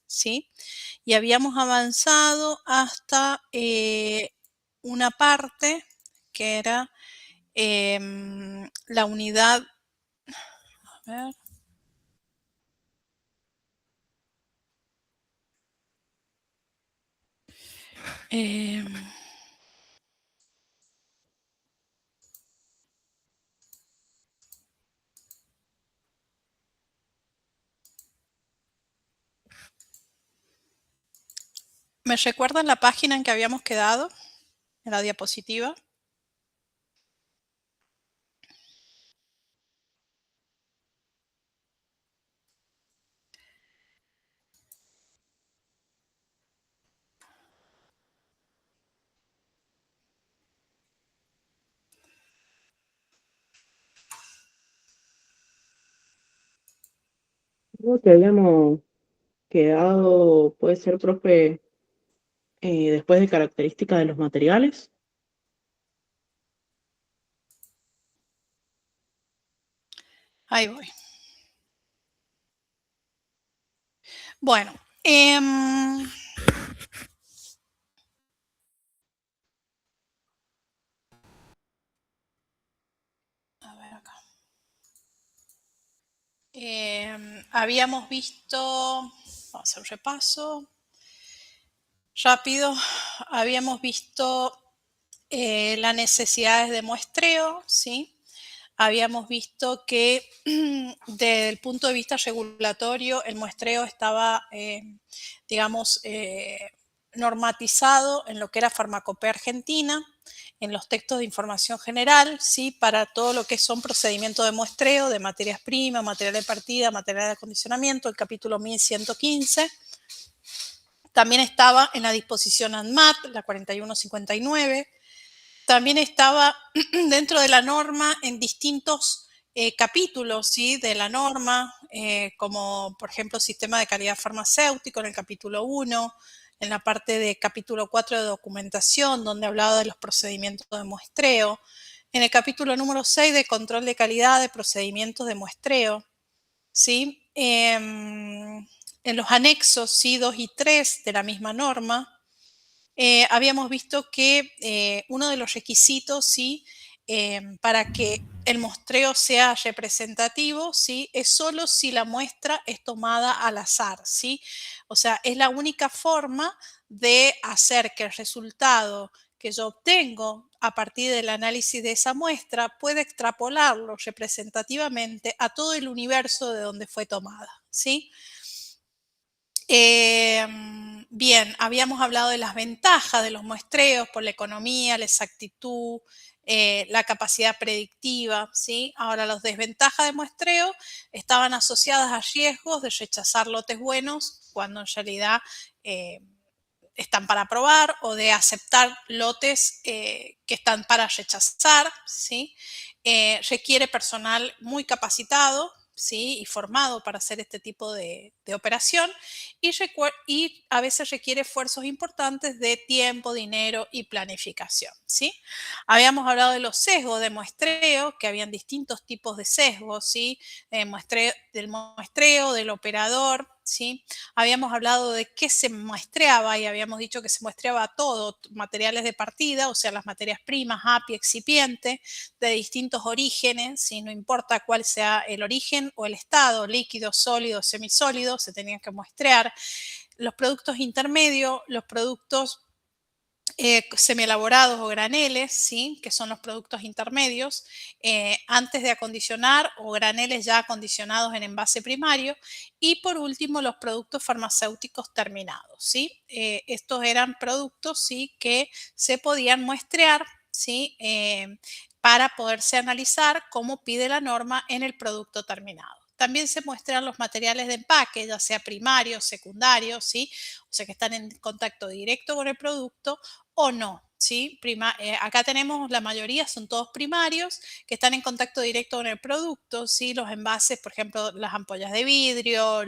¿sí? Y habíamos avanzado hasta una parte que era la unidad, a ver, em, ¿me recuerdan la página en que habíamos quedado en la diapositiva? Creo que habíamos quedado, puede ser, profe, después de características de los materiales. Ahí voy. Bueno, a ver acá. Habíamos visto, vamos a hacer un repaso rápido, habíamos visto las necesidades de muestreo, ¿sí? Habíamos visto que desde el punto de vista regulatorio el muestreo estaba, digamos, normatizado en lo que era Farmacopea Argentina, en los textos de información general, ¿sí? Para todo lo que son procedimientos de muestreo de materias primas, material de partida, material de acondicionamiento, el capítulo 1115. También estaba en la disposición ANMAT, la 4159. También estaba dentro de la norma en distintos capítulos, ¿sí? De la norma, como por ejemplo sistema de calidad farmacéutico en el capítulo 1, en la parte de capítulo 4 de documentación, donde hablaba de los procedimientos de muestreo, en el capítulo número 6 de control de calidad de procedimientos de muestreo, ¿sí? En los anexos, ¿sí? 2 y 3 de la misma norma, habíamos visto que uno de los requisitos, ¿sí? Para que el muestreo sea representativo, ¿sí? Es solo si la muestra es tomada al azar, ¿sí? O sea, es la única forma de hacer que el resultado que yo obtengo a partir del análisis de esa muestra pueda extrapolarlo representativamente a todo el universo de donde fue tomada, ¿sí? Bien, habíamos hablado de las ventajas de los muestreos por la economía, la exactitud, la capacidad predictiva, ¿sí? Ahora, las desventajas de muestreo estaban asociadas a riesgos de rechazar lotes buenos cuando en realidad eh, están para probar o de aceptar lotes que están para rechazar, ¿sí? Requiere personal muy capacitado, ¿sí? Y formado para hacer este tipo de operación y a veces requiere esfuerzos importantes de tiempo, dinero y planificación, ¿sí? Habíamos hablado de los sesgos de muestreo, que habían distintos tipos de sesgos, ¿sí? Del muestreo, del operador, ¿sí? Habíamos hablado de qué se muestreaba y habíamos dicho que se muestreaba todo, materiales de partida, o sea, las materias primas, API, excipiente, de distintos orígenes, ¿sí? No importa cuál sea el origen o el estado, líquido, sólido, semisólido, se tenían que muestrear. Los productos intermedios, los productos semielaborados o graneles, ¿sí? Que son los productos intermedios, antes de acondicionar o graneles ya acondicionados en envase primario. Y por último, los productos farmacéuticos terminados, ¿sí? Estos eran productos, ¿sí? Que se podían muestrear, ¿sí? Para poderse analizar cómo pide la norma en el producto terminado. También se muestran los materiales de empaque, ya sea primarios, secundarios, ¿sí? O sea, que están en contacto directo con el producto o no, ¿sí? Acá tenemos la mayoría, son todos primarios, que están en contacto directo con el producto, ¿sí? Los envases, por ejemplo, las ampollas de vidrio,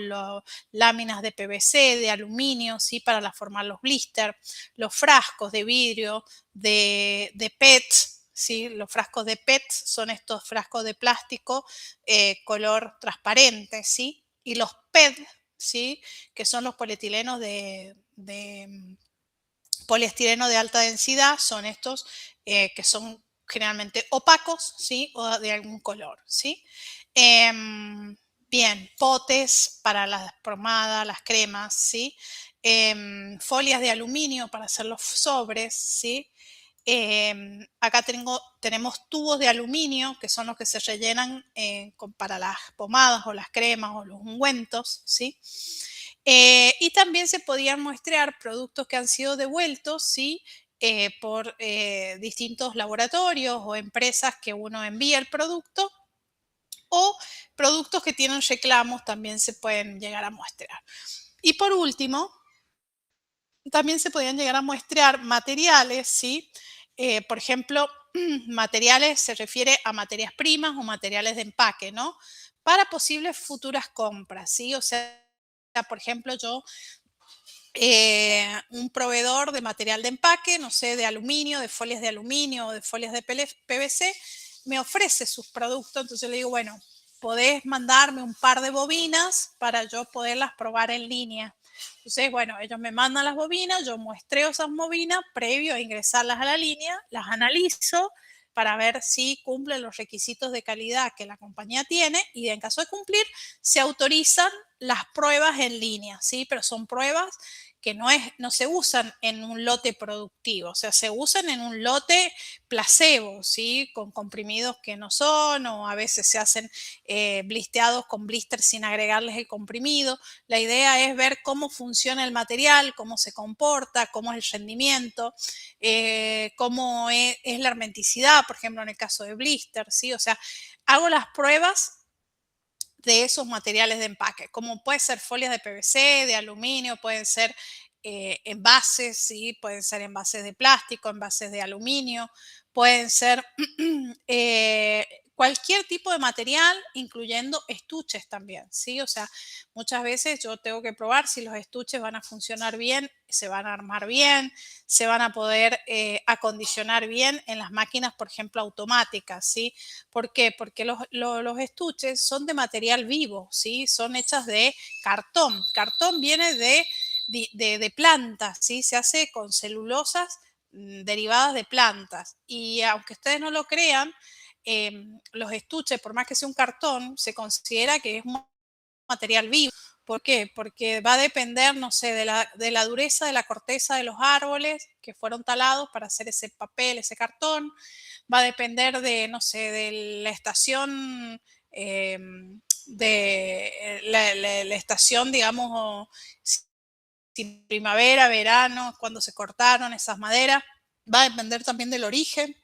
láminas de PVC, de aluminio, ¿sí? Para formar los blisters, los frascos de vidrio, de PET, ¿sí? Los frascos de PET son estos frascos de plástico color transparente, ¿sí? Y los PET, ¿sí? Que son los polietilenos poliestireno de alta densidad, son estos que son generalmente opacos, ¿sí? O de algún color, ¿sí? Bien, potes para las pomadas, las cremas, ¿sí? Folias de aluminio para hacer los sobres, ¿sí? Acá tenemos tubos de aluminio, que son los que se rellenan para las pomadas o las cremas o los ungüentos, ¿sí? Y también se podían muestrear productos que han sido devueltos, ¿sí? Por distintos laboratorios o empresas que uno envía el producto, o productos que tienen reclamos también se pueden llegar a muestrear. Y por último, también se podían llegar a muestrear materiales, ¿sí? Por ejemplo, materiales se refiere a materias primas o materiales de empaque, ¿no? Para posibles futuras compras, ¿sí? O sea, por ejemplo, yo, un proveedor de material de empaque, no sé, de aluminio, de folias de aluminio o de folias de PVC, me ofrece sus productos, entonces le digo, bueno, podés mandarme un par de bobinas para yo poderlas probar en línea. Entonces, bueno, ellos me mandan las bobinas, yo muestreo esas bobinas previo a ingresarlas a la línea, las analizo para ver si cumplen los requisitos de calidad que la compañía tiene y en caso de cumplir, se autorizan las pruebas en línea, ¿sí? Pero son pruebas que no se usan en un lote productivo, o sea, se usan en un lote placebo, ¿sí? Con comprimidos que no son, o a veces se hacen blisteados con blister sin agregarles el comprimido. La idea es ver cómo funciona el material, cómo se comporta, cómo es el rendimiento, cómo es la hermeticidad, por ejemplo, en el caso de blister, ¿sí? O sea, hago las pruebas de esos materiales de empaque, como puede ser folias de PVC, de aluminio, pueden ser envases, ¿sí? Pueden ser envases de plástico, envases de aluminio, pueden ser cualquier tipo de material, incluyendo estuches también, ¿sí? O sea, muchas veces yo tengo que probar si los estuches van a funcionar bien, se van a armar bien, se van a poder acondicionar bien en las máquinas, por ejemplo, automáticas, ¿sí? ¿Por qué? Porque los estuches son de material vivo, ¿sí? Son hechas de cartón. Cartón viene de plantas, ¿sí? Se hace con celulosas derivadas de plantas. Y aunque ustedes no lo crean, los estuches, por más que sea un cartón, se considera que es un material vivo. ¿Por qué? Porque va a depender, no sé, de la dureza de la corteza de los árboles que fueron talados para hacer ese papel, ese cartón. Va a depender de, no sé, de la estación, la estación, digamos, si primavera, verano, cuando se cortaron esas maderas. Va a depender también del origen.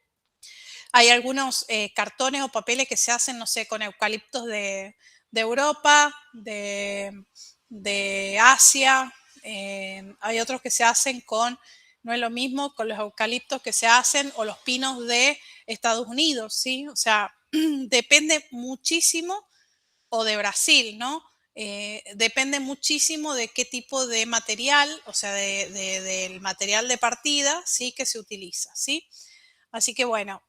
Hay algunos cartones o papeles que se hacen, no sé, con eucaliptos de Europa, de Asia. Hay otros que se hacen no es lo mismo con los eucaliptos que se hacen o los pinos de Estados Unidos, ¿sí? O sea, depende muchísimo, o de Brasil, ¿no? Depende muchísimo de qué tipo de material, o sea, del material de partida, ¿sí? Que se utiliza, ¿sí? Así que bueno,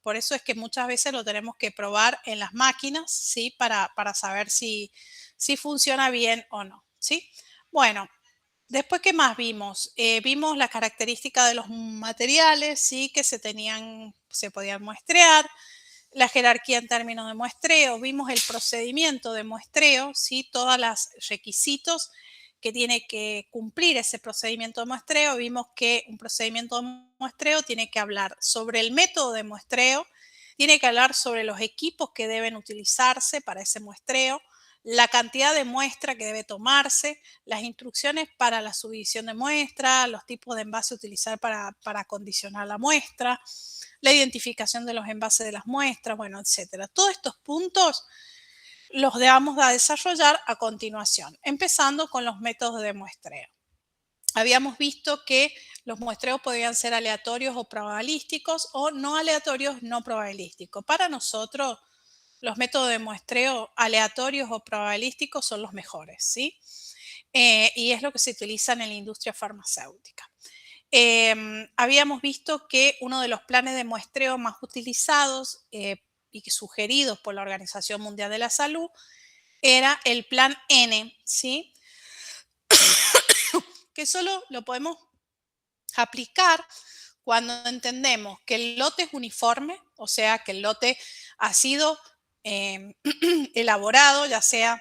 por eso es que muchas veces lo tenemos que probar en las máquinas, ¿sí? Para saber si funciona bien o no, ¿sí? Bueno, después, ¿qué más vimos? Vimos la característica de los materiales, ¿sí? Que se podían muestrear, la jerarquía en términos de muestreo, vimos el procedimiento de muestreo, ¿sí? Todos los requisitos que tiene que cumplir ese procedimiento de muestreo. Vimos que un procedimiento de muestreo tiene que hablar sobre el método de muestreo, tiene que hablar sobre los equipos que deben utilizarse para ese muestreo, la cantidad de muestra que debe tomarse, las instrucciones para la subdivisión de muestra, los tipos de envase a utilizar para acondicionar la muestra, la identificación de los envases de las muestras, bueno, etcétera. Todos estos puntos los vamos a desarrollar a continuación, empezando con los métodos de muestreo. Habíamos visto que los muestreos podían ser aleatorios o probabilísticos o no aleatorios, no probabilísticos. Para nosotros, los métodos de muestreo aleatorios o probabilísticos son los mejores, ¿sí? Y es lo que se utiliza en la industria farmacéutica. Habíamos visto que uno de los planes de muestreo más utilizados y sugeridos por la Organización Mundial de la Salud era el plan N, ¿sí? Que solo lo podemos aplicar cuando entendemos que el lote es uniforme, o sea, que el lote ha sido elaborado, ya sea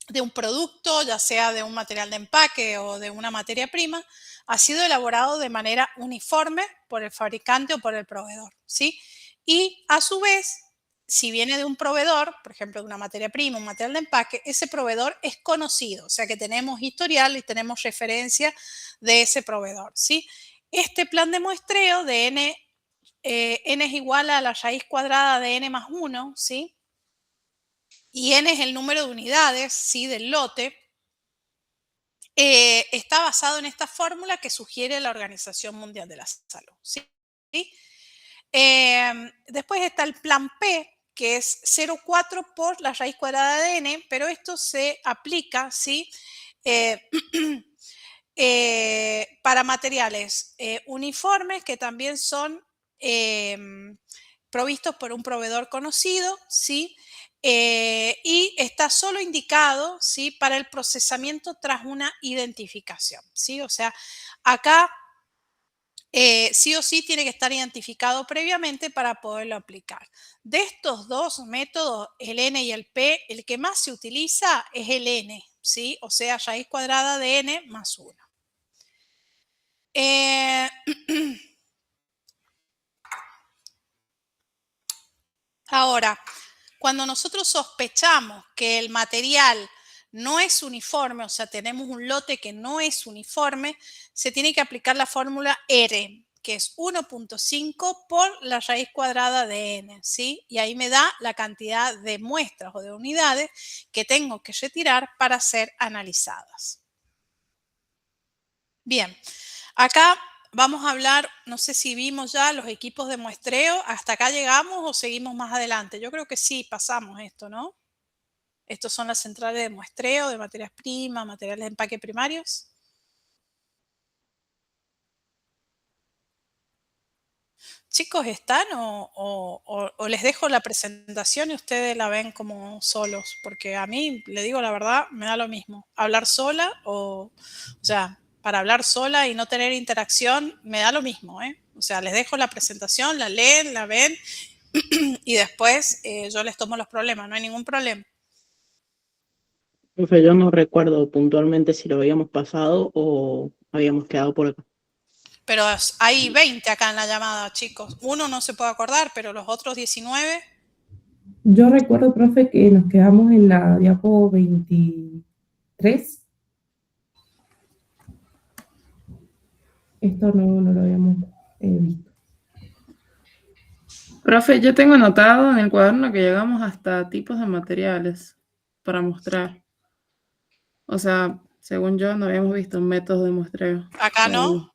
de un producto, ya sea de un material de empaque o de una materia prima, ha sido elaborado de manera uniforme por el fabricante o por el proveedor, ¿sí? Y a su vez, si viene de un proveedor, por ejemplo, de una materia prima, un material de empaque, ese proveedor es conocido, o sea que tenemos historial y tenemos referencia de ese proveedor, ¿sí? Este plan de muestreo de n es igual a la raíz cuadrada de n más 1, ¿sí? Y n es el número de unidades, ¿sí? Del lote. Está basado en esta fórmula que sugiere la Organización Mundial de la Salud, ¿sí? Después está el plan P, que es 0,4 por la raíz cuadrada de n, pero esto se aplica, ¿sí? Eh, para materiales uniformes que también son provistos por un proveedor conocido, ¿sí? Y está solo indicado, ¿sí? Para el procesamiento tras una identificación, ¿sí? O sea, acá sí o sí tiene que estar identificado previamente para poderlo aplicar. De estos dos métodos, el N y el P, el que más se utiliza es el N, ¿sí? O sea, raíz cuadrada de N más 1. Ahora, cuando nosotros sospechamos que el material no es uniforme, o sea, tenemos un lote que no es uniforme, se tiene que aplicar la fórmula R, que es 1,5 por la raíz cuadrada de n, ¿sí? Y ahí me da la cantidad de muestras o de unidades que tengo que retirar para ser analizadas. Bien, acá vamos a hablar, no sé si vimos ya los equipos de muestreo, ¿hasta acá llegamos o seguimos más adelante? Yo creo que sí, pasamos esto, ¿no? Estos son las centrales de muestreo de materias primas, materiales de empaque primarios. Chicos, ¿están o les dejo la presentación y ustedes la ven como solos? Porque a mí, le digo la verdad, me da lo mismo. Hablar sola o sea, para hablar sola y no tener interacción, me da lo mismo, ¿eh? O sea, les dejo la presentación, la leen, la ven y después yo les tomo los problemas, no hay ningún problema. Profe, yo no recuerdo puntualmente si lo habíamos pasado o habíamos quedado por acá. Pero hay 20 acá en la llamada, chicos. Uno no se puede acordar, pero los otros 19. Yo recuerdo, profe, que nos quedamos en la diapo 23. Esto no lo habíamos visto. Profe, yo tengo anotado en el cuaderno que llegamos hasta tipos de materiales para mostrar. O sea, según yo, no habíamos visto métodos de muestreo. Acá Todavía. no.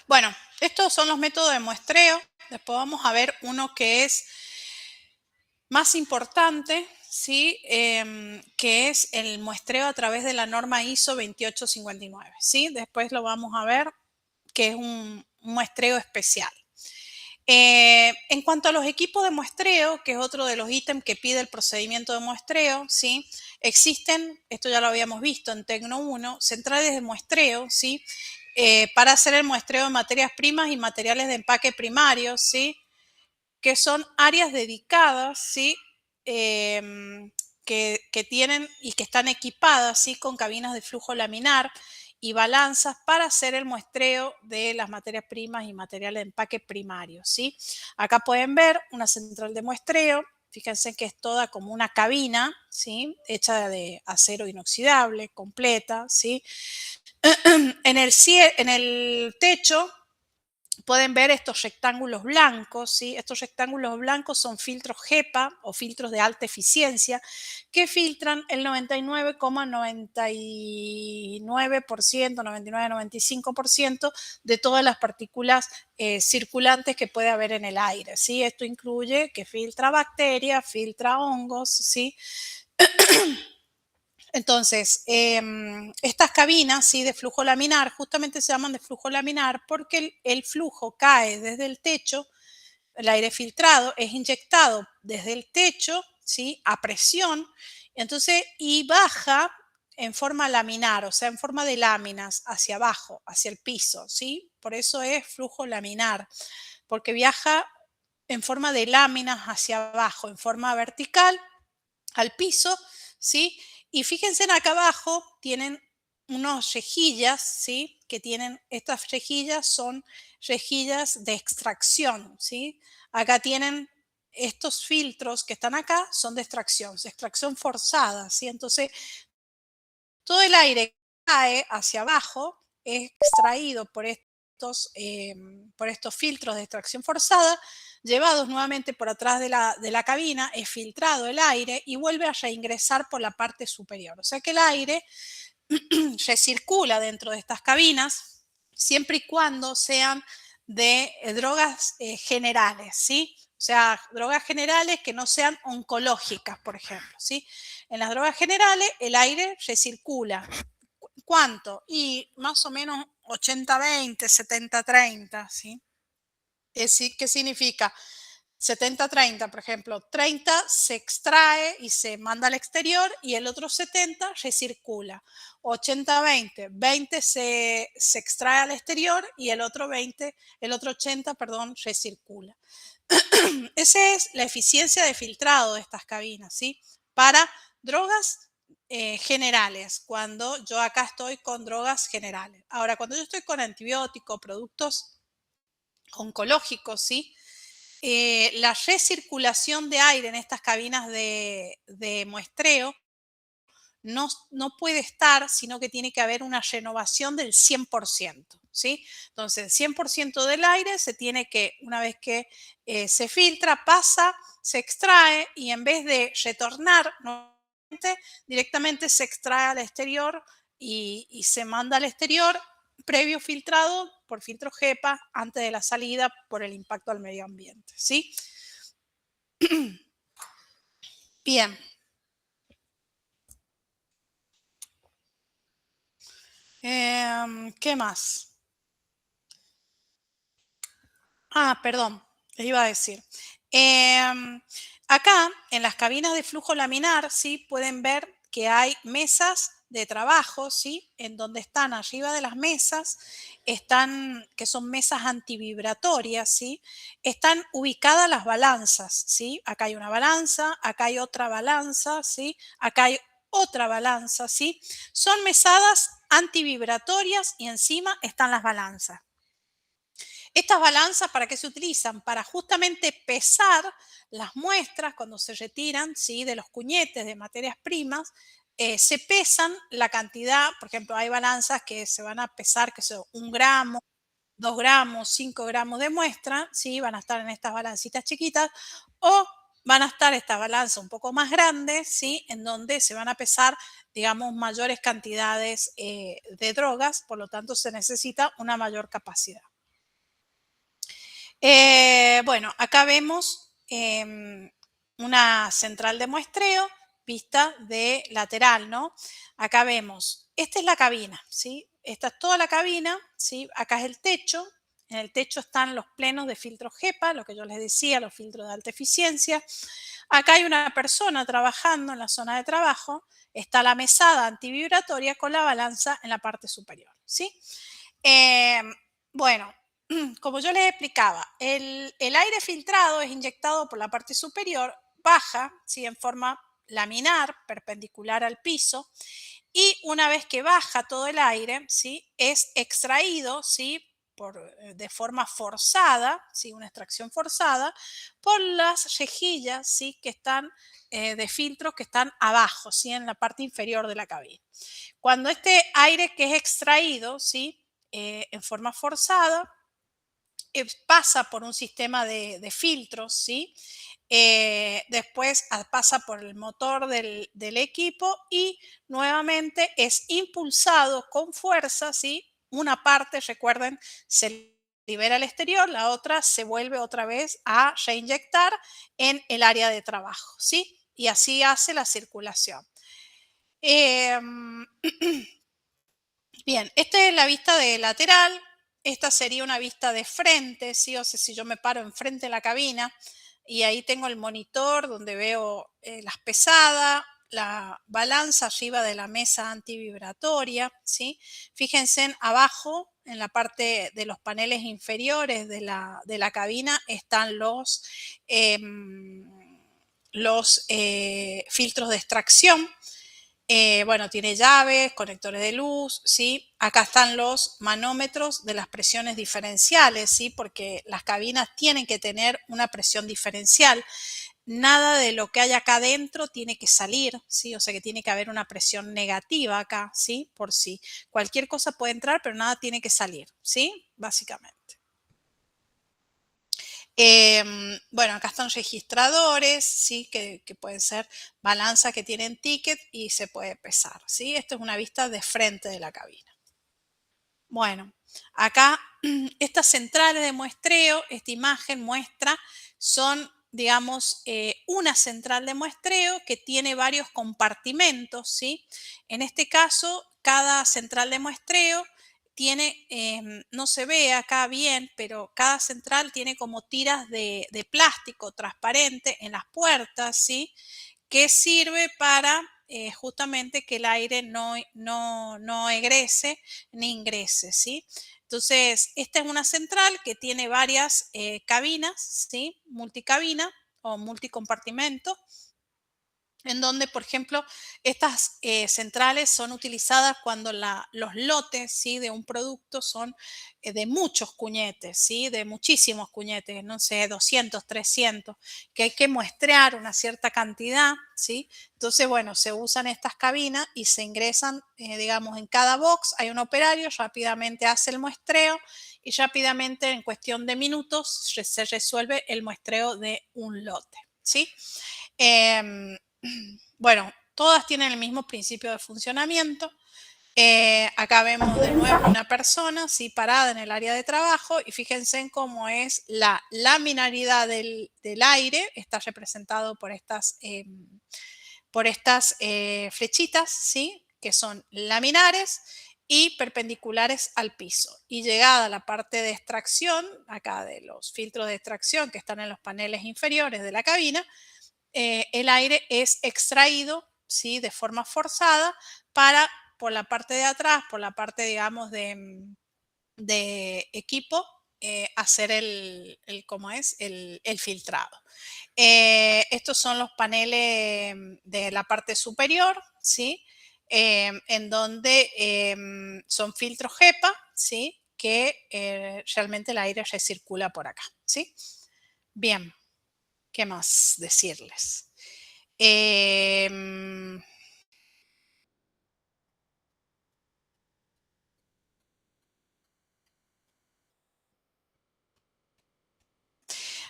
Bueno, estos son los métodos de muestreo. Después vamos a ver uno que es más importante, ¿sí? Que es el muestreo a través de la norma ISO 28599, ¿sí? Después lo vamos a ver, que es un muestreo especial. En cuanto a los equipos de muestreo, que es otro de los ítems que pide el procedimiento de muestreo, ¿sí? Existen, esto ya lo habíamos visto en Tecno 1, centrales de muestreo, ¿sí? Para hacer el muestreo de materias primas y materiales de empaque primario, ¿sí? Que son áreas dedicadas, ¿sí? Que tienen y que están equipadas, ¿sí? Con cabinas de flujo laminar y balanzas para hacer el muestreo de las materias primas y materiales de empaque primario, ¿sí? Acá pueden ver una central de muestreo. Fíjense que es toda como una cabina, ¿sí? Hecha de acero inoxidable, completa, ¿sí? En el techo pueden ver estos rectángulos blancos, ¿sí? Estos rectángulos blancos son filtros HEPA o filtros de alta eficiencia que filtran el 99,99%, 99,95% de todas las partículas circulantes que puede haber en el aire, ¿sí? Esto incluye que filtra bacterias, filtra hongos, ¿sí? Entonces, estas cabinas, ¿sí? De flujo laminar justamente se llaman de flujo laminar porque el flujo cae desde el techo el aire filtrado es inyectado desde el techo, ¿sí? A presión, entonces, y baja en forma laminar, o sea, en forma de láminas hacia abajo, hacia el piso, ¿sí? Por eso es flujo laminar, porque viaja en forma de láminas hacia abajo, en forma vertical al piso, ¿sí? Y fíjense en acá abajo tienen unas rejillas, ¿sí? Que tienen, estas rejillas son rejillas de extracción, ¿sí? Acá tienen estos filtros que están acá, son de extracción forzada, ¿sí? Entonces, todo el aire que cae hacia abajo es extraído por estos filtros de extracción forzada, llevados nuevamente por atrás de la cabina, es filtrado el aire y vuelve a reingresar por la parte superior. O sea que el aire recircula dentro de estas cabinas, siempre y cuando sean de drogas generales, ¿sí? O sea, drogas generales que no sean oncológicas, por ejemplo, ¿sí? En las drogas generales el aire recircula. ¿Cuánto? Y más o menos 80-20, 70-30, ¿sí? ¿Qué significa? 70-30, por ejemplo, 30 se extrae y se manda al exterior y el otro 70 recircula. 80-20, 20 se extrae al exterior y el otro 80, perdón, recircula. Esa es la eficiencia de filtrado de estas cabinas, ¿sí? Para drogas generales, cuando yo acá estoy con drogas generales. Ahora, cuando yo estoy con antibióticos, productos oncológicos, ¿sí? La recirculación de aire en estas cabinas de muestreo no puede estar, sino que tiene que haber una renovación del 100%, ¿sí? Entonces, el 100% del aire se tiene que, una vez que se filtra, pasa, se extrae y en vez de retornar nuevamente, directamente se extrae al exterior y se manda al exterior previo filtrado por filtro HEPA antes de la salida por el impacto al medio ambiente, ¿sí? Bien. ¿Qué más? Perdón, les iba a decir. Acá, en las cabinas de flujo laminar, ¿sí? Pueden ver que hay mesas de trabajo, ¿sí? En donde están arriba de las mesas, que son mesas antivibratorias, ¿sí? Están ubicadas las balanzas, ¿sí? Acá hay una balanza, acá hay otra balanza, ¿sí? Acá hay otra balanza, ¿sí? Son mesadas antivibratorias y encima están las balanzas. Estas balanzas, ¿para qué se utilizan? Para justamente pesar las muestras cuando se retiran, ¿sí? De los cuñetes de materias primas. Se pesan la cantidad, por ejemplo, hay balanzas que se van a pesar, que son 1 gramo, 2 gramos, 5 gramos de muestra, ¿sí? Van a estar en estas balancitas chiquitas, o van a estar estas balanzas un poco más grandes, ¿sí? En donde se van a pesar, digamos, mayores cantidades de drogas, por lo tanto se necesita una mayor capacidad. Bueno, acá vemos una central de muestreo vista de lateral, ¿no? Acá vemos, esta es la cabina, ¿sí? Esta es toda la cabina, ¿sí? Acá es el techo. En el techo están los plenos de filtro HEPA, lo que yo les decía, los filtros de alta eficiencia. Acá hay una persona trabajando en la zona de trabajo. Está la mesada antivibratoria con la balanza en la parte superior, ¿sí? Bueno, como yo les explicaba, el aire filtrado es inyectado por la parte superior, baja, ¿sí? En forma laminar, perpendicular al piso, y una vez que baja todo el aire, ¿sí? Es extraído, ¿sí? De forma forzada, ¿sí? Una extracción forzada, por las rejillas, ¿sí? Que están de filtros que están abajo, ¿sí? En la parte inferior de la cabina. Cuando este aire que es extraído, ¿sí? En forma forzada, pasa por un sistema de filtros, ¿sí? Después pasa por el motor del equipo y nuevamente es impulsado con fuerza, ¿sí? Una parte, recuerden, se libera al exterior, la otra se vuelve otra vez a reinyectar en el área de trabajo, ¿sí? Y así hace la circulación. Bien, esta es la vista de lateral. esta sería una vista de frente, ¿sí? O sea, si yo me paro enfrente de la cabina y ahí tengo el monitor donde veo las pesadas, la balanza arriba de la mesa antivibratoria, ¿sí? Fíjense abajo, en la parte de los paneles inferiores de la cabina, están los filtros de extracción. Bueno, tiene llaves, conectores de luz, ¿sí? Acá están los manómetros de las presiones diferenciales, ¿sí? Porque las cabinas tienen que tener una presión diferencial. Nada de lo que hay acá adentro tiene que salir, ¿sí? O sea que tiene que haber una presión negativa acá, ¿sí? Por sí. Cualquier cosa puede entrar, pero nada tiene que salir, ¿sí? Básicamente. Bueno, acá están registradores, ¿sí? Que pueden ser balanzas que tienen ticket y se puede pesar, ¿sí? Esto es una vista de frente de la cabina. Bueno, acá estas centrales de muestreo, esta imagen muestra, son, digamos, una central de muestreo que tiene varios compartimentos, ¿sí? En este caso, cada central de muestreo tiene, no se ve acá bien, pero cada central tiene como tiras de plástico transparente en las puertas, ¿sí? Que sirve para justamente que el aire no egrese ni ingrese, ¿sí? Entonces, esta es una central que tiene varias cabinas, ¿sí? Multicabina o multicompartimento, en donde, por ejemplo, estas centrales son utilizadas cuando los lotes, ¿sí? De un producto son de muchos cuñetes, ¿sí? De muchísimos cuñetes, no sé, 200, 300, que hay que muestrear una cierta cantidad, ¿sí? Entonces, bueno, se usan estas cabinas y se ingresan, digamos, en cada box hay un operario, rápidamente hace el muestreo y rápidamente, en cuestión de minutos, se resuelve el muestreo de un lote, ¿sí? Bueno, todas tienen el mismo principio de funcionamiento. Acá vemos de nuevo una persona, ¿sí? Parada en el área de trabajo y fíjense en cómo es la laminaridad del aire, está representado por estas flechitas, ¿sí? Que son laminares y perpendiculares al piso. Y llegada a la parte de extracción, acá de los filtros de extracción que están en los paneles inferiores de la cabina, el aire es extraído, ¿sí? De forma forzada para, por la parte de atrás, por la parte, digamos, de equipo, hacer ¿cómo es? El filtrado. Estos son los paneles de la parte superior, ¿sí? En donde son filtros HEPA, ¿sí? Que realmente el aire recircula por acá, ¿sí? Bien. ¿Qué más decirles?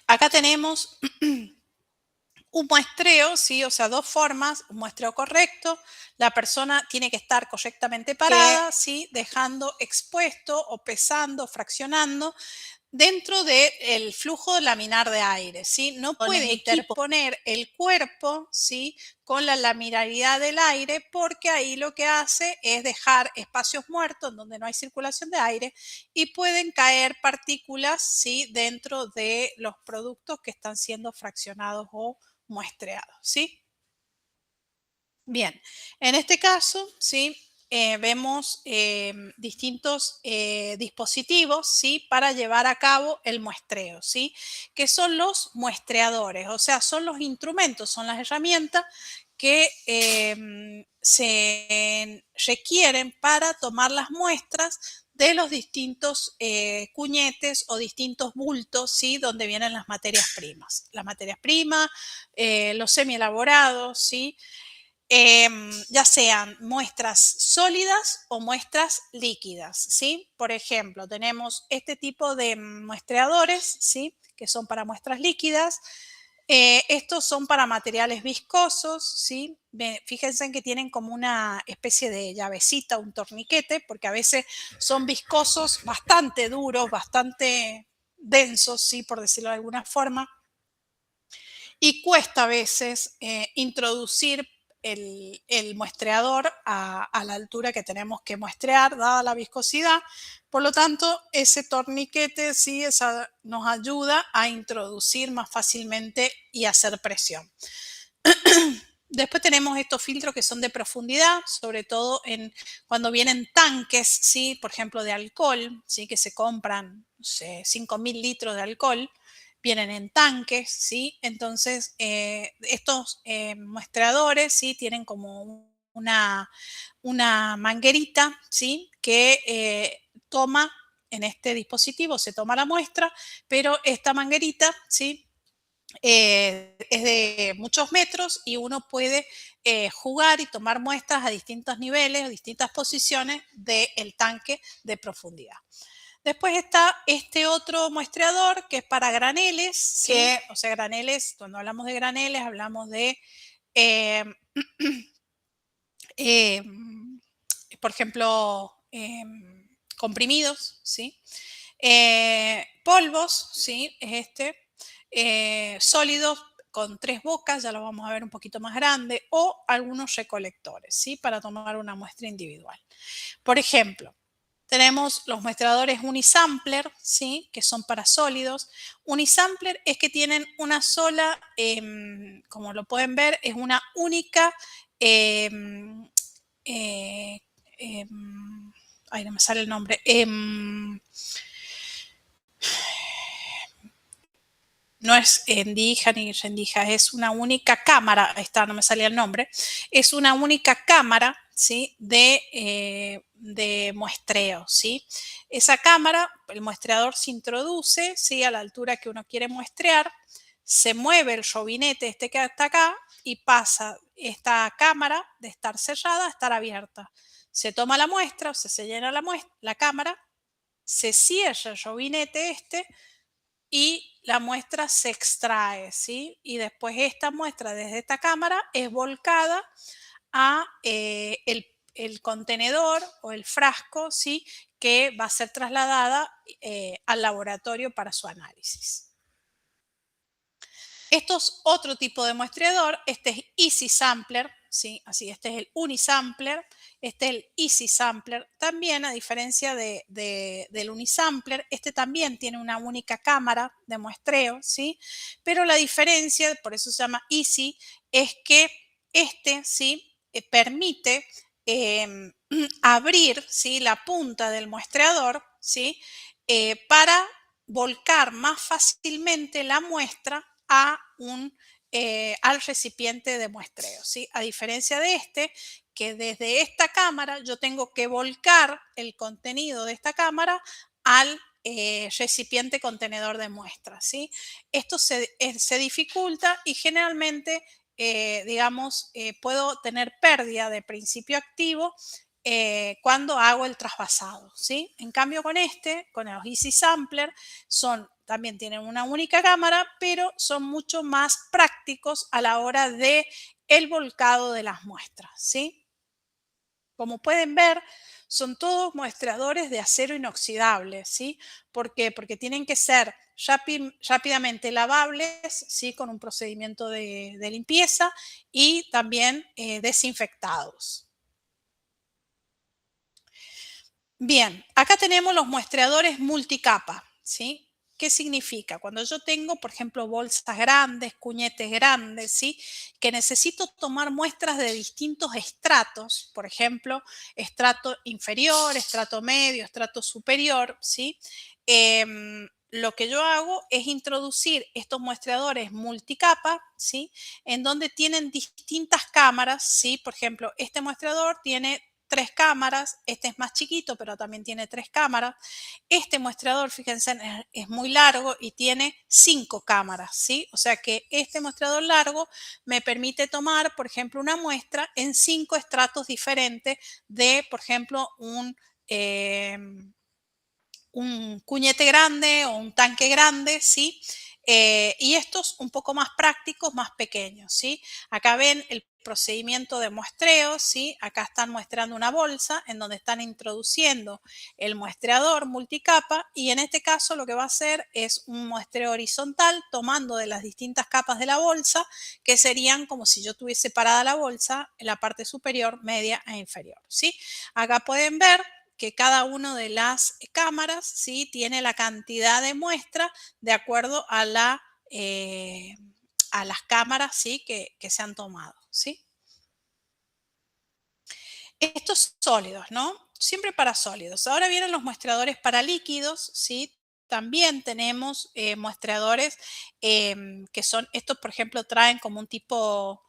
Acá tenemos un muestreo, ¿sí? O sea, dos formas, un muestreo correcto. La persona tiene que estar correctamente parada, ¿sí? Dejando expuesto o pesando, fraccionando dentro del flujo laminar de aire, ¿sí? No puede interponer el cuerpo, ¿sí? Con la laminaridad del aire, porque ahí lo que hace es dejar espacios muertos donde no hay circulación de aire y pueden caer partículas, ¿sí? Dentro de los productos que están siendo fraccionados o muestreados, ¿sí? Bien, en este caso, ¿sí? Vemos distintos dispositivos, ¿sí? Para llevar a cabo el muestreo, ¿sí? Que son los muestreadores, o sea, son los instrumentos, son las herramientas que se requieren para tomar las muestras de los distintos cuñetes o distintos bultos, ¿sí? Donde vienen las materias primas. Las materias primas, los semielaborados, ¿sí? Ya sean muestras sólidas o muestras líquidas, ¿sí? Por ejemplo, tenemos este tipo de muestreadores, ¿sí? Que son para muestras líquidas. Estos son para materiales viscosos, ¿sí? Fíjense en que tienen como una especie de llavecita, un torniquete, porque a veces son viscosos bastante duros, bastante densos, ¿sí? Por decirlo de alguna forma. Y cuesta a veces introducir el muestreador a la altura que tenemos que muestrear, dada la viscosidad. Por lo tanto, ese torniquete sí, nos ayuda a introducir más fácilmente y hacer presión. Después tenemos estos filtros que son de profundidad, sobre todo cuando vienen tanques, ¿sí? Por ejemplo, de alcohol, ¿sí? Que se compran, no sé, 5.000 litros de alcohol, vienen en tanques, ¿sí? Entonces, estos muestreadores, ¿sí? Tienen como una manguerita, ¿sí? Que toma, en este dispositivo se toma la muestra, pero esta manguerita, ¿sí? Es de muchos metros y uno puede jugar y tomar muestras a distintos niveles, a distintas posiciones del tanque de profundidad. Después está este otro muestreador que es para graneles, ¿sí? O sea, graneles, cuando hablamos de graneles hablamos de, por ejemplo, comprimidos, ¿sí? Polvos, ¿sí? Es sólidos con 3 bocas, ya lo vamos a ver un poquito más grande, o algunos recolectores, ¿sí? Para tomar una muestra individual. Por ejemplo, tenemos los muestradores unisampler, ¿sí? Que son para sólidos. Unisampler es que tienen una sola, como lo pueden ver, es una única, ay, no me sale el nombre, no es endija ni rendija, es una única cámara, ahí está, no me salía el nombre, es una única cámara, ¿sí? de muestreo, ¿sí? Esa cámara, el muestreador se introduce, ¿sí? A la altura que uno quiere muestrear, se mueve el robinete este que está acá y pasa esta cámara de estar cerrada a estar abierta. Se toma la muestra, o sea, se llena la cámara, se cierra el robinete este y la muestra se extrae, ¿sí? Y después esta muestra desde esta cámara es volcada a el contenedor o el frasco, ¿sí? Que va a ser trasladada al laboratorio para su análisis. Esto es otro tipo de muestreador, este es Easy Sampler, ¿sí? Así, este es el Unisampler, este es el Easy Sampler. También, a diferencia del Unisampler, este también tiene una única cámara de muestreo, ¿sí? Pero la diferencia, por eso se llama Easy, es que este, ¿sí? Permite abrir, ¿sí? La punta del muestreador, ¿sí? Para volcar más fácilmente la muestra al recipiente de muestreo, ¿sí? A diferencia de este, que desde esta cámara yo tengo que volcar el contenido de esta cámara al recipiente contenedor de muestras, ¿sí? Esto se dificulta y generalmente, digamos, puedo tener pérdida de principio activo cuando hago el trasvasado, ¿sí? En cambio con los Easy Sampler, también tienen una única cámara, pero son mucho más prácticos a la hora de el volcado de las muestras, ¿sí? Como pueden ver, son todos muestreadores de acero inoxidable, ¿sí? ¿Por qué? Porque tienen que ser rápidamente lavables, ¿sí? Con un procedimiento de limpieza y también desinfectados. Bien, acá tenemos los muestreadores multicapa, ¿sí? ¿Qué significa? Cuando yo tengo, por ejemplo, bolsas grandes, cuñetes grandes, ¿sí? Que necesito tomar muestras de distintos estratos, por ejemplo, estrato inferior, estrato medio, estrato superior, ¿sí? Lo que yo hago es introducir estos muestreadores multicapa, ¿sí? En donde tienen distintas cámaras, ¿sí? Por ejemplo, este muestreador tiene 3 cámaras, este es más chiquito, pero también tiene 3 cámaras. Este muestreador, fíjense, es muy largo y tiene 5 cámaras, ¿sí? O sea que este muestreador largo me permite tomar, por ejemplo, una muestra en 5 estratos diferentes de, por ejemplo, un cuñete grande o un tanque grande, ¿sí? Y estos un poco más prácticos, más pequeños, ¿sí? Acá ven el procedimiento de muestreo, ¿sí? Acá están muestreando una bolsa en donde están introduciendo el muestreador multicapa y en este caso lo que va a hacer es un muestreo horizontal tomando de las distintas capas de la bolsa que serían como si yo tuviese parada la bolsa en la parte superior, media e inferior, ¿sí? Acá pueden ver que cada una de las cámaras, ¿sí? Tiene la cantidad de muestra de acuerdo a las cámaras, ¿sí? que se han tomado, ¿sí? Estos sólidos, ¿no? Siempre para sólidos. Ahora vienen los muestreadores para líquidos, ¿sí? También tenemos muestreadores que son, estos por ejemplo traen como un tipo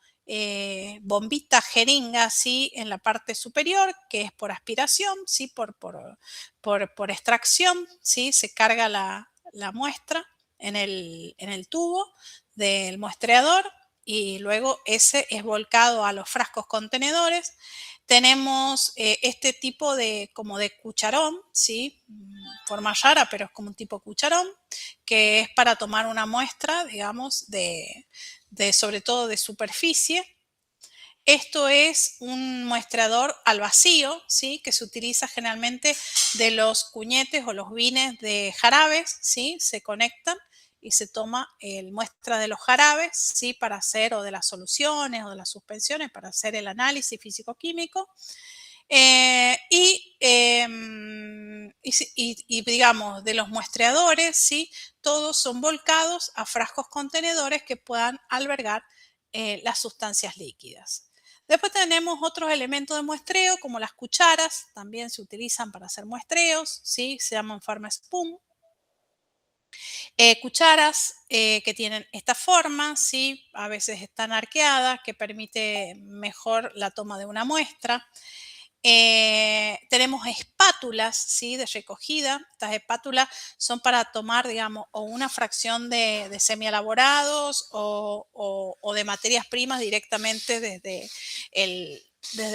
bombita, jeringa, ¿sí? En la parte superior, que es por aspiración, ¿sí? Por extracción, ¿sí? Se carga la muestra en el tubo del muestreador y luego ese es volcado a los frascos contenedores. Tenemos este tipo de como de cucharón, ¿sí? Forma rara, pero es como un tipo cucharón, que es para tomar una muestra, digamos, sobre todo de superficie. Esto es un muestrador al vacío, ¿sí? Que se utiliza generalmente de los cuñetes o los bines de jarabes, ¿sí? Se conectan y se toma muestra de los jarabes, ¿sí? Para hacer, o de las soluciones o de las suspensiones, para hacer el análisis físico-químico. Y digamos, de los muestreadores, ¿sí? Todos son volcados a frascos contenedores que puedan albergar las sustancias líquidas. Después tenemos otros elementos de muestreo, como las cucharas, también se utilizan para hacer muestreos, ¿sí? Se llaman pharma spoon. Cucharas que tienen esta forma, ¿sí? A veces están arqueadas, que permite mejor la toma de una muestra. Tenemos espátulas, ¿sí? De recogida. Estas espátulas son para tomar, digamos, o una fracción de semielaborados o de materias primas directamente desde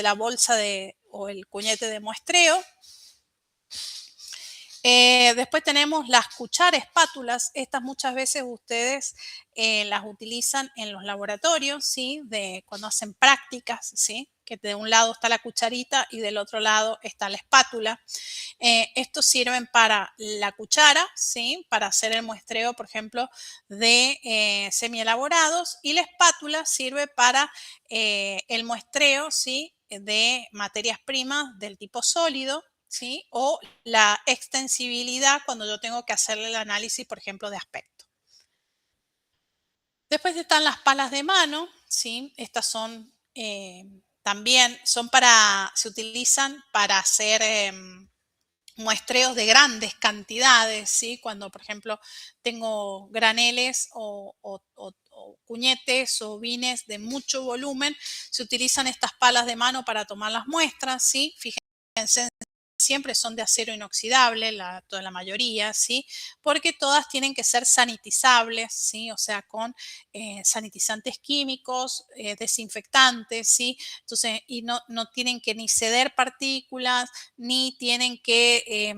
la bolsa o el cuñete de muestreo. Después tenemos las cucharas espátulas. Estas muchas veces ustedes las utilizan en los laboratorios, ¿sí? Cuando hacen prácticas, ¿sí? Que de un lado está la cucharita y del otro lado está la espátula. Estos sirven para la cuchara, ¿sí? Para hacer el muestreo, por ejemplo, de semielaborados, y la espátula sirve para el muestreo, ¿sí? De materias primas del tipo sólido, ¿sí? O la extensibilidad cuando yo tengo que hacerle el análisis, por ejemplo, de aspecto. Después están las palas de mano, ¿sí? Estas son también se utilizan para hacer muestreos de grandes cantidades, ¿sí? Cuando, por ejemplo, tengo graneles o cuñetes o bines de mucho volumen, se utilizan estas palas de mano para tomar las muestras, ¿sí? Fíjense, siempre son de acero inoxidable, toda la mayoría, ¿sí? Porque todas tienen que ser sanitizables, ¿sí? O sea, con sanitizantes químicos, desinfectantes, ¿sí? Entonces, y no tienen que ni ceder partículas, ni tienen que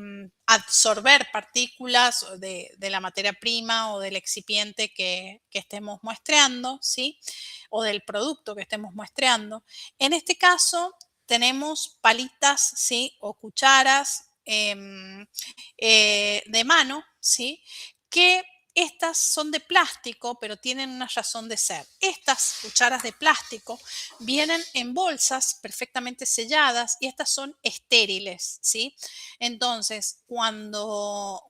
absorber partículas de la materia prima o del excipiente que estemos muestreando, ¿sí? O del producto que estemos muestreando. En este caso, tenemos palitas, ¿sí? O cucharas de mano, ¿sí? Que estas son de plástico, pero tienen una razón de ser. Estas cucharas de plástico vienen en bolsas perfectamente selladas y estas son estériles, ¿sí? Entonces, cuando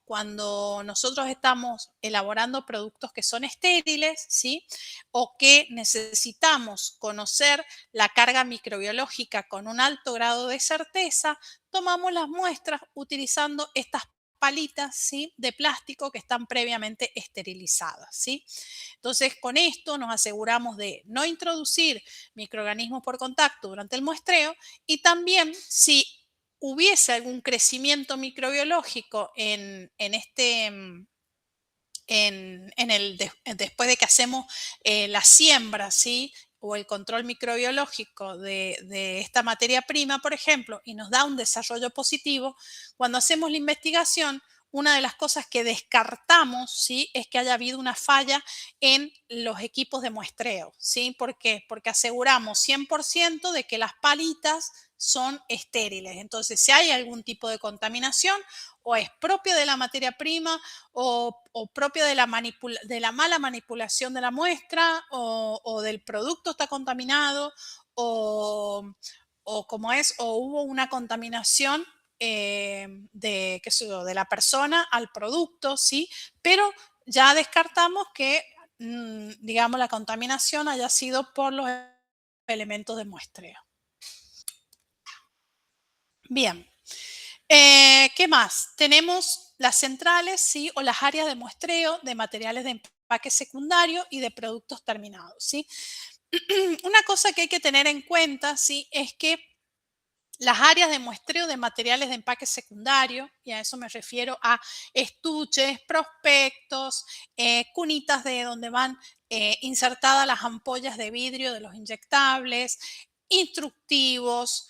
nosotros estamos elaborando productos que son estériles, ¿sí? O que necesitamos conocer la carga microbiológica con un alto grado de certeza, tomamos las muestras utilizando estas palitas, ¿sí? De plástico que están previamente esterilizadas, ¿sí? Entonces, con esto nos aseguramos de no introducir microorganismos por contacto durante el muestreo, y también si hubiese algún crecimiento microbiológico después de que hacemos la siembra, ¿sí? O el control microbiológico de esta materia prima, por ejemplo, y nos da un desarrollo positivo, cuando hacemos la investigación, una de las cosas que descartamos, ¿sí? Es que haya habido una falla en los equipos de muestreo, ¿sí? ¿Por qué? Porque aseguramos 100% de que las palitas son estériles. Entonces, si hay algún tipo de contaminación, o es propio de la materia prima o propio de la mala manipulación de la muestra o del producto está contaminado o hubo una contaminación de la persona al producto, ¿sí? Pero ya descartamos que, digamos, la contaminación haya sido por los elementos de muestreo. Bien. ¿Qué más? Tenemos las centrales, ¿sí? O las áreas de muestreo de materiales de empaque secundario y de productos terminados, ¿sí? Una cosa que hay que tener en cuenta, ¿sí? Es que las áreas de muestreo de materiales de empaque secundario, y a eso me refiero a estuches, prospectos, cunitas de donde van insertadas las ampollas de vidrio de los inyectables, instructivos,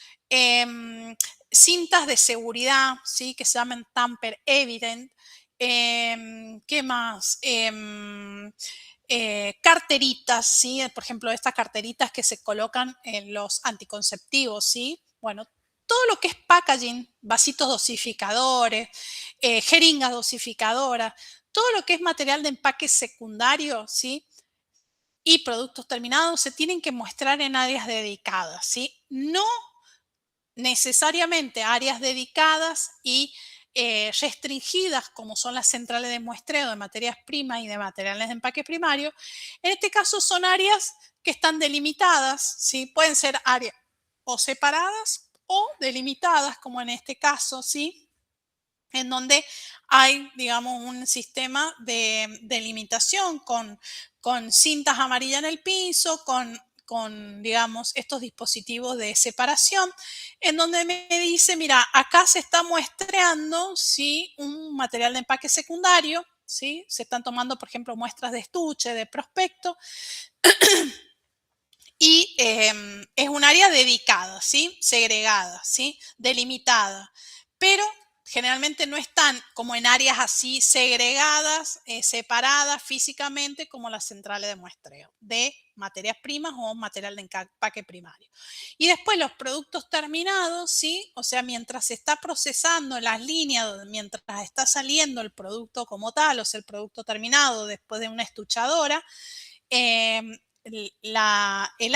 cintas de seguridad, ¿sí? Que se llaman tamper evident. ¿Qué más? Carteritas, ¿sí? Por ejemplo, estas carteritas que se colocan en los anticonceptivos, ¿sí? Bueno, todo lo que es packaging, vasitos dosificadores, jeringas dosificadoras, todo lo que es material de empaque secundario, ¿sí? Y productos terminados se tienen que mostrar en áreas dedicadas, ¿sí? No necesariamente áreas dedicadas y restringidas como son las centrales de muestreo de materias primas y de materiales de empaque primario. En este caso son áreas que están delimitadas, ¿sí? Pueden ser áreas o separadas o delimitadas, como en este caso, ¿sí? En donde hay, digamos, un sistema de delimitación con cintas amarillas en el piso, con, digamos, estos dispositivos de separación, en donde me dice, mira, acá se está muestreando, ¿sí? Un material de empaque secundario, ¿sí? Se están tomando, por ejemplo, muestras de estuche, de prospecto, y es un área dedicada, ¿sí? Segregada, ¿sí? Delimitada, pero generalmente no están como en áreas así segregadas, separadas físicamente como las centrales de muestreo de materias primas o material de empaque primario. Y después los productos terminados, ¿sí? O sea, mientras se está procesando las líneas, mientras está saliendo el producto como tal, o sea, el producto terminado después de una estuchadora, el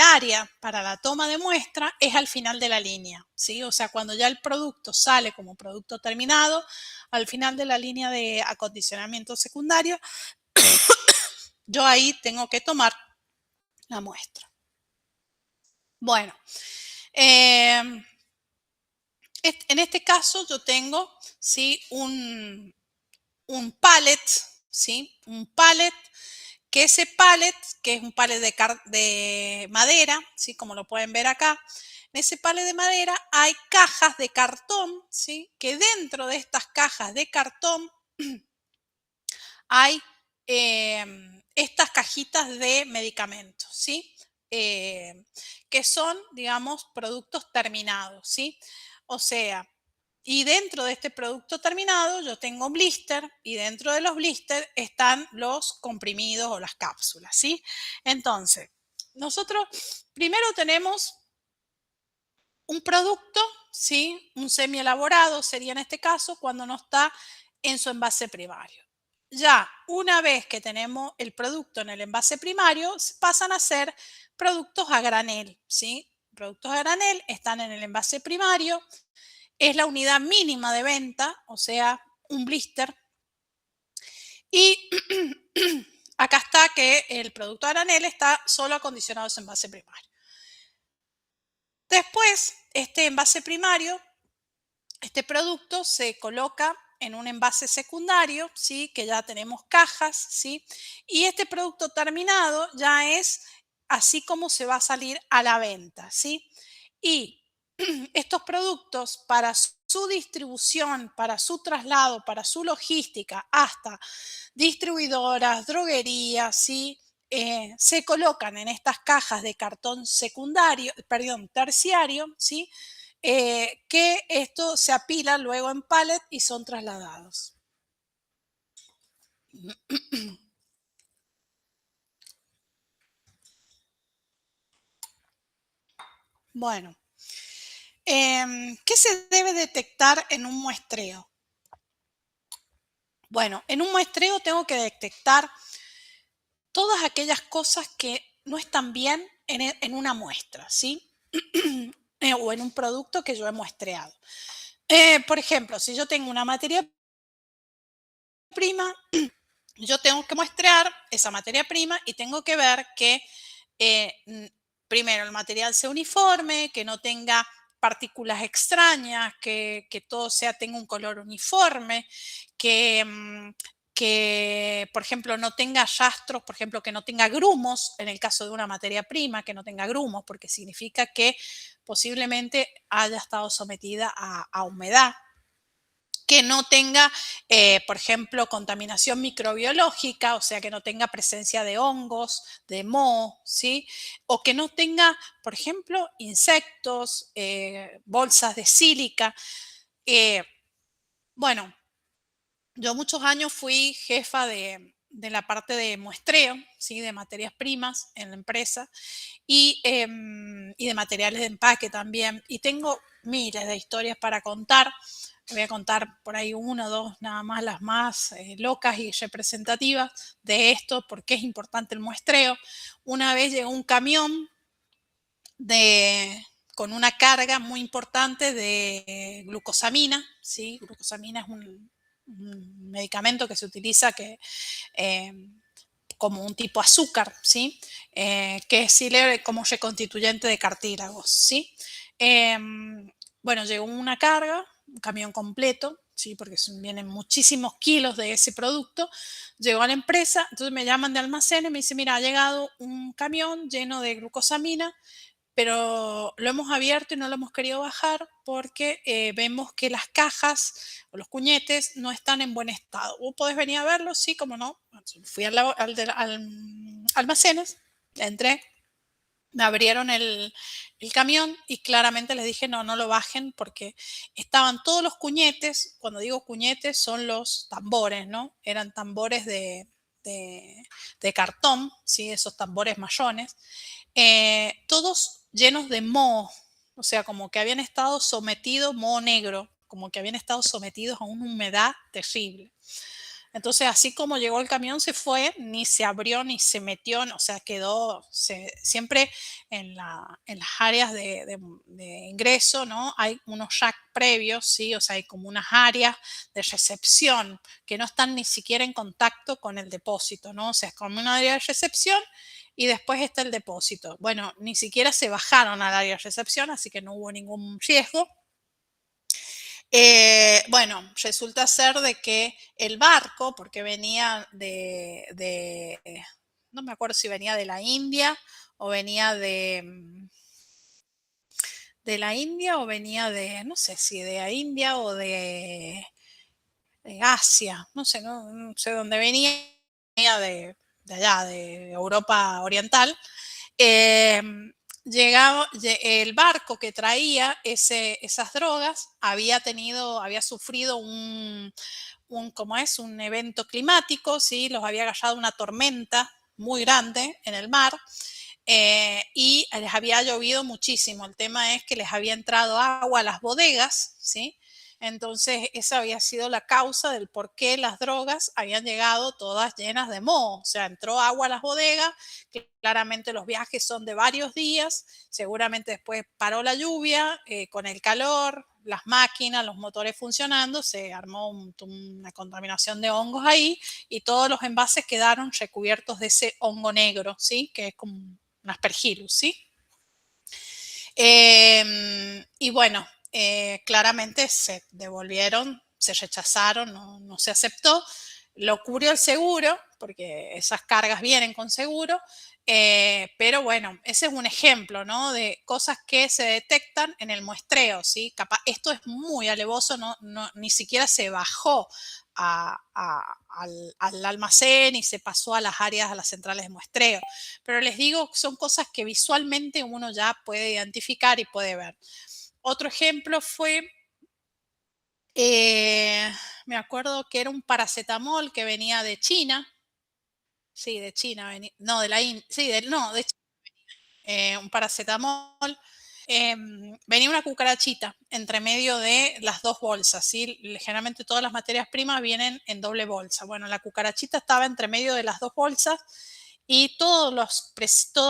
área para la toma de muestra es al final de la línea, ¿sí? O sea, cuando ya el producto sale como producto terminado, al final de la línea de acondicionamiento secundario, yo ahí tengo que tomar la muestra. Bueno, en este caso yo tengo, ¿sí? un pallet, ¿sí? Un pallet, que ese pallet, que es un pallet de madera, ¿sí? Como lo pueden ver acá, en ese pallet de madera hay cajas de cartón, ¿sí? Que dentro de estas cajas de cartón hay estas cajitas de medicamentos, ¿sí? Que son, digamos, productos terminados, ¿sí? O sea, y dentro de este producto terminado yo tengo blister y dentro de los blisters están los comprimidos o las cápsulas, ¿sí? Entonces, nosotros primero tenemos un producto, ¿sí? Un semi-elaborado sería en este caso cuando no está en su envase primario. Ya una vez que tenemos el producto en el envase primario, pasan a ser productos a granel, ¿sí? Productos a granel están en el envase primario, es la unidad mínima de venta, o sea, un blister. Y acá está que el producto a granel está solo acondicionado en su envase primario. Después, este envase primario, este producto se coloca en un envase secundario, ¿sí? Que ya tenemos cajas, ¿sí? Y este producto terminado ya es así como se va a salir a la venta, ¿sí? Y estos productos para su distribución, para su traslado, para su logística hasta distribuidoras, droguerías, ¿sí? Se colocan en estas cajas de cartón terciario, ¿sí? Que esto se apila luego en pallet y son trasladados. Bueno, ¿qué se debe detectar en un muestreo? Bueno, en un muestreo tengo que detectar todas aquellas cosas que no están bien en una muestra, ¿sí? O en un producto que yo he muestreado. Por ejemplo, si yo tengo una materia prima, yo tengo que muestrear esa materia prima y tengo que ver que primero el material sea uniforme, que no tenga partículas extrañas, que todo tenga un color uniforme, que, por ejemplo, no tenga rastros, por ejemplo, que no tenga grumos, en el caso de una materia prima, que no tenga grumos, porque significa que posiblemente haya estado sometida a humedad, que no tenga, por ejemplo, contaminación microbiológica, o sea, que no tenga presencia de hongos, de moho, ¿sí? O que no tenga, por ejemplo, insectos, bolsas de sílica. Bueno, yo muchos años fui jefa de la parte de muestreo, ¿sí? De materias primas en la empresa y de materiales de empaque también. Y tengo miles de historias para contar. Voy a contar por ahí una o dos, nada más las más locas y representativas de esto, porque es importante el muestreo. Una vez llegó un camión con una carga muy importante de glucosamina, ¿sí? Glucosamina es un medicamento que se utiliza como un tipo azúcar, ¿sí? Que sirve como reconstituyente de cartílagos, ¿sí? Bueno, llegó una carga, un camión completo, ¿sí? Porque vienen muchísimos kilos de ese producto, llegó a la empresa, entonces me llaman de almacén y me dicen, mira, ha llegado un camión lleno de glucosamina, pero lo hemos abierto y no lo hemos querido bajar porque vemos que las cajas o los cuñetes no están en buen estado. ¿Vos podés venir a verlo? Sí, como no. Fui al almacenes, entré, me abrieron el camión y claramente les dije, no, no lo bajen porque estaban todos los cuñetes, cuando digo cuñetes son los tambores, ¿no? Eran tambores de cartón, ¿sí? Esos tambores mayones, todos llenos de moho, o sea, como que habían estado sometidos, moho negro, como que habían estado sometidos a una humedad terrible. Entonces, así como llegó el camión, se fue, ni se abrió, ni se metió, o sea, quedó siempre en las áreas de ingreso, ¿no? Hay unos racks previos, ¿sí? O sea, hay como unas áreas de recepción que no están ni siquiera en contacto con el depósito, ¿no? O sea, es como una área de recepción y después está el depósito. Bueno, ni siquiera se bajaron al área de recepción, así que no hubo ningún riesgo. Bueno, resulta ser de que el barco, porque venía no me acuerdo si venía de la India o venía de la India o venía no sé si de la India o de Asia, no sé, no sé dónde venía de allá, de Europa Oriental. El barco que traía esas drogas había sufrido un evento climático, ¿sí? Los había agarrado una tormenta muy grande en el mar y les había llovido muchísimo. El tema es que les había entrado agua a las bodegas, ¿sí? Entonces, esa había sido la causa del por qué las drogas habían llegado todas llenas de moho. O sea, entró agua a las bodegas, que claramente los viajes son de varios días, seguramente después paró la lluvia, con el calor, las máquinas, los motores funcionando, se armó una contaminación de hongos ahí y todos los envases quedaron recubiertos de ese hongo negro, ¿sí? Que es como un aspergillus, ¿sí? Y bueno, claramente se devolvieron, se rechazaron, no se aceptó. Lo cubrió el seguro, porque esas cargas vienen con seguro, pero bueno, ese es un ejemplo, ¿no? De cosas que se detectan en el muestreo, ¿sí? Esto es muy alevoso, ni siquiera se bajó al almacén y se pasó a las áreas, a las centrales de muestreo. Pero les digo, son cosas que visualmente uno ya puede identificar y puede ver. Otro ejemplo fue me acuerdo que era un paracetamol que venía de China. Sí, de China venía. No, de la India. Sí, no, de China. Un paracetamol. Venía una cucarachita entre medio de las dos bolsas, ¿sí? Generalmente todas las materias primas vienen en doble bolsa. Bueno, la cucarachita estaba entre medio de las dos bolsas y todas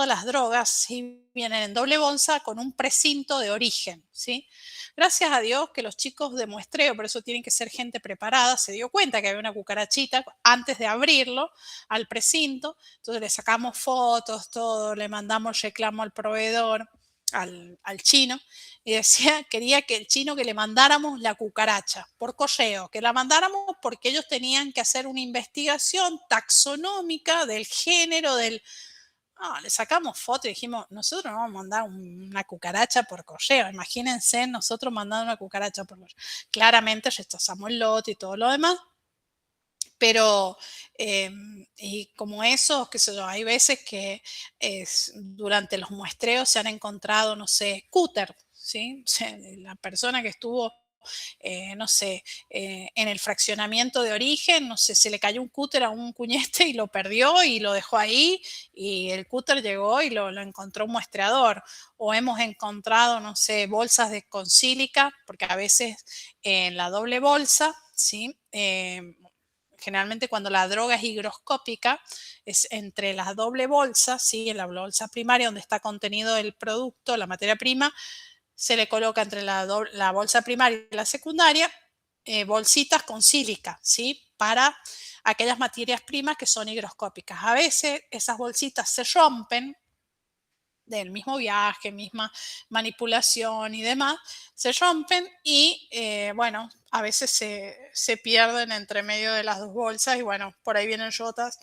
las drogas, ¿sí? Vienen en doble bolsa con un precinto de origen, ¿sí? Gracias a Dios que los chicos de muestreo, por eso tienen que ser gente preparada, se dio cuenta que había una cucarachita antes de abrirlo al precinto, entonces le sacamos fotos, todo, le mandamos reclamo al proveedor, al chino, y decía, quería que el chino que le mandáramos la cucaracha por correo, que la mandáramos porque ellos tenían que hacer una investigación taxonómica del género, le sacamos foto y dijimos, nosotros no vamos a mandar una cucaracha por correo, imagínense nosotros mandando una cucaracha por correo. Claramente rechazamos el lote y todo lo demás, pero y como eso, qué sé yo, hay veces que durante los muestreos se han encontrado, no sé, cúter, ¿sí? La persona que estuvo, no sé, en el fraccionamiento de origen, no sé, se le cayó un cúter a un cuñete y lo perdió y lo dejó ahí y el cúter llegó y lo encontró un muestreador. O hemos encontrado, no sé, bolsas con sílica, porque a veces en la doble bolsa, ¿sí? Generalmente cuando la droga es higroscópica, es entre las doble bolsas, ¿sí? En la bolsa primaria donde está contenido el producto, la materia prima, se le coloca entre la bolsa primaria y la secundaria bolsitas con sílica, ¿sí? Para aquellas materias primas que son higroscópicas. A veces esas bolsitas se rompen del mismo viaje, misma manipulación y demás, se rompen y bueno, a veces se pierden entre medio de las dos bolsas y bueno, por ahí vienen rotas.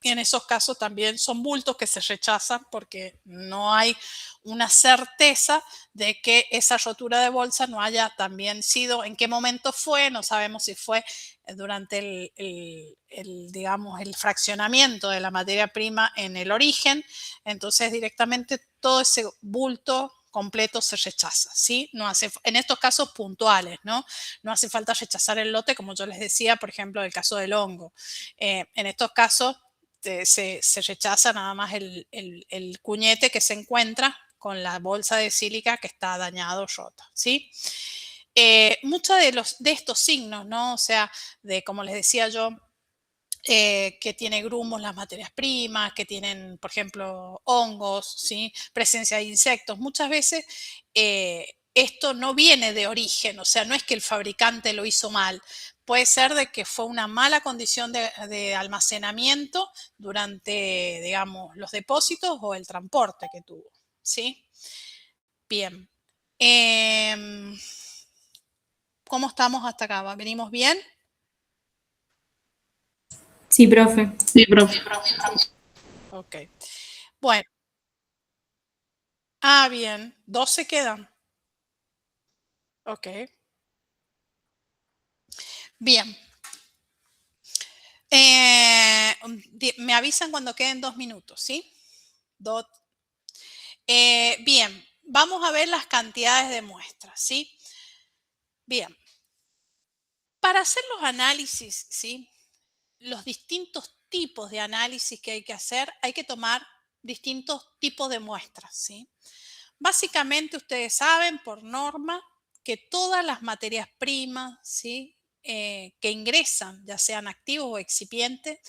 Y en esos casos también son bultos que se rechazan porque no hay una certeza de que esa rotura de bolsa no haya también sido, en qué momento fue, no sabemos si fue durante digamos, el fraccionamiento de la materia prima en el origen, entonces directamente todo ese bulto completo se rechaza, ¿sí? No hace, en estos casos puntuales, ¿no? No hace falta rechazar el lote, como yo les decía, por ejemplo, el caso del hongo. En estos casos se rechaza nada más el cuñete que se encuentra con la bolsa de sílica que está dañado o rota, ¿sí? Muchos de estos signos, ¿no? O sea, de como les decía yo, que tiene grumos las materias primas, que tienen, por ejemplo, hongos, ¿sí? Presencia de insectos. Muchas veces esto no viene de origen, o sea, no es que el fabricante lo hizo mal. Puede ser de que fue una mala condición de almacenamiento durante, digamos, los depósitos o el transporte que tuvo, ¿sí? Bien. ¿Cómo estamos hasta acá? ¿Venimos bien? Sí, profe. Sí, profe. Ok. Bueno. Bien. 12 quedan. Ok. Bien. Me avisan cuando queden 2 minutos, ¿sí? Bien. Vamos a ver las cantidades de muestras, ¿sí? Bien. Para hacer los análisis, ¿sí? Los distintos tipos de análisis que hay que hacer, hay que tomar distintos tipos de muestras, ¿sí? Básicamente ustedes saben por norma que todas las materias primas, ¿sí? Que ingresan, ya sean activos o excipientes,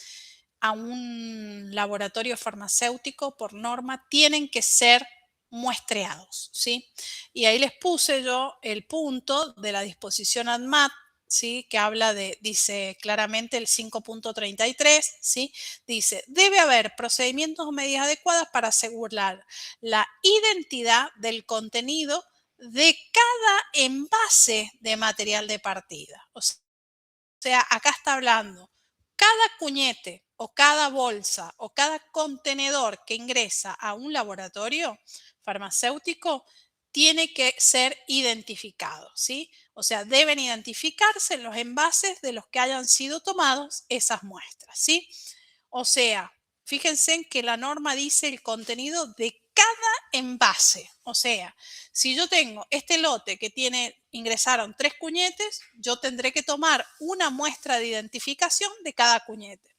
a un laboratorio farmacéutico por norma tienen que ser muestreados, ¿sí? Y ahí les puse yo el punto de la disposición ADMAT, ¿sí? Que habla dice claramente el 5.33, ¿sí? Dice, debe haber procedimientos o medidas adecuadas para asegurar la identidad del contenido de cada envase de material de partida. O sea, acá está hablando, cada cuñete o cada bolsa o cada contenedor que ingresa a un laboratorio farmacéutico tiene que ser identificado, ¿sí? O sea, deben identificarse los envases de los que hayan sido tomados esas muestras, ¿sí? O sea, fíjense en que la norma dice el contenido de cada envase. O sea, si yo tengo este lote que ingresaron 3 cuñetes, yo tendré que tomar una muestra de identificación de cada cuñete.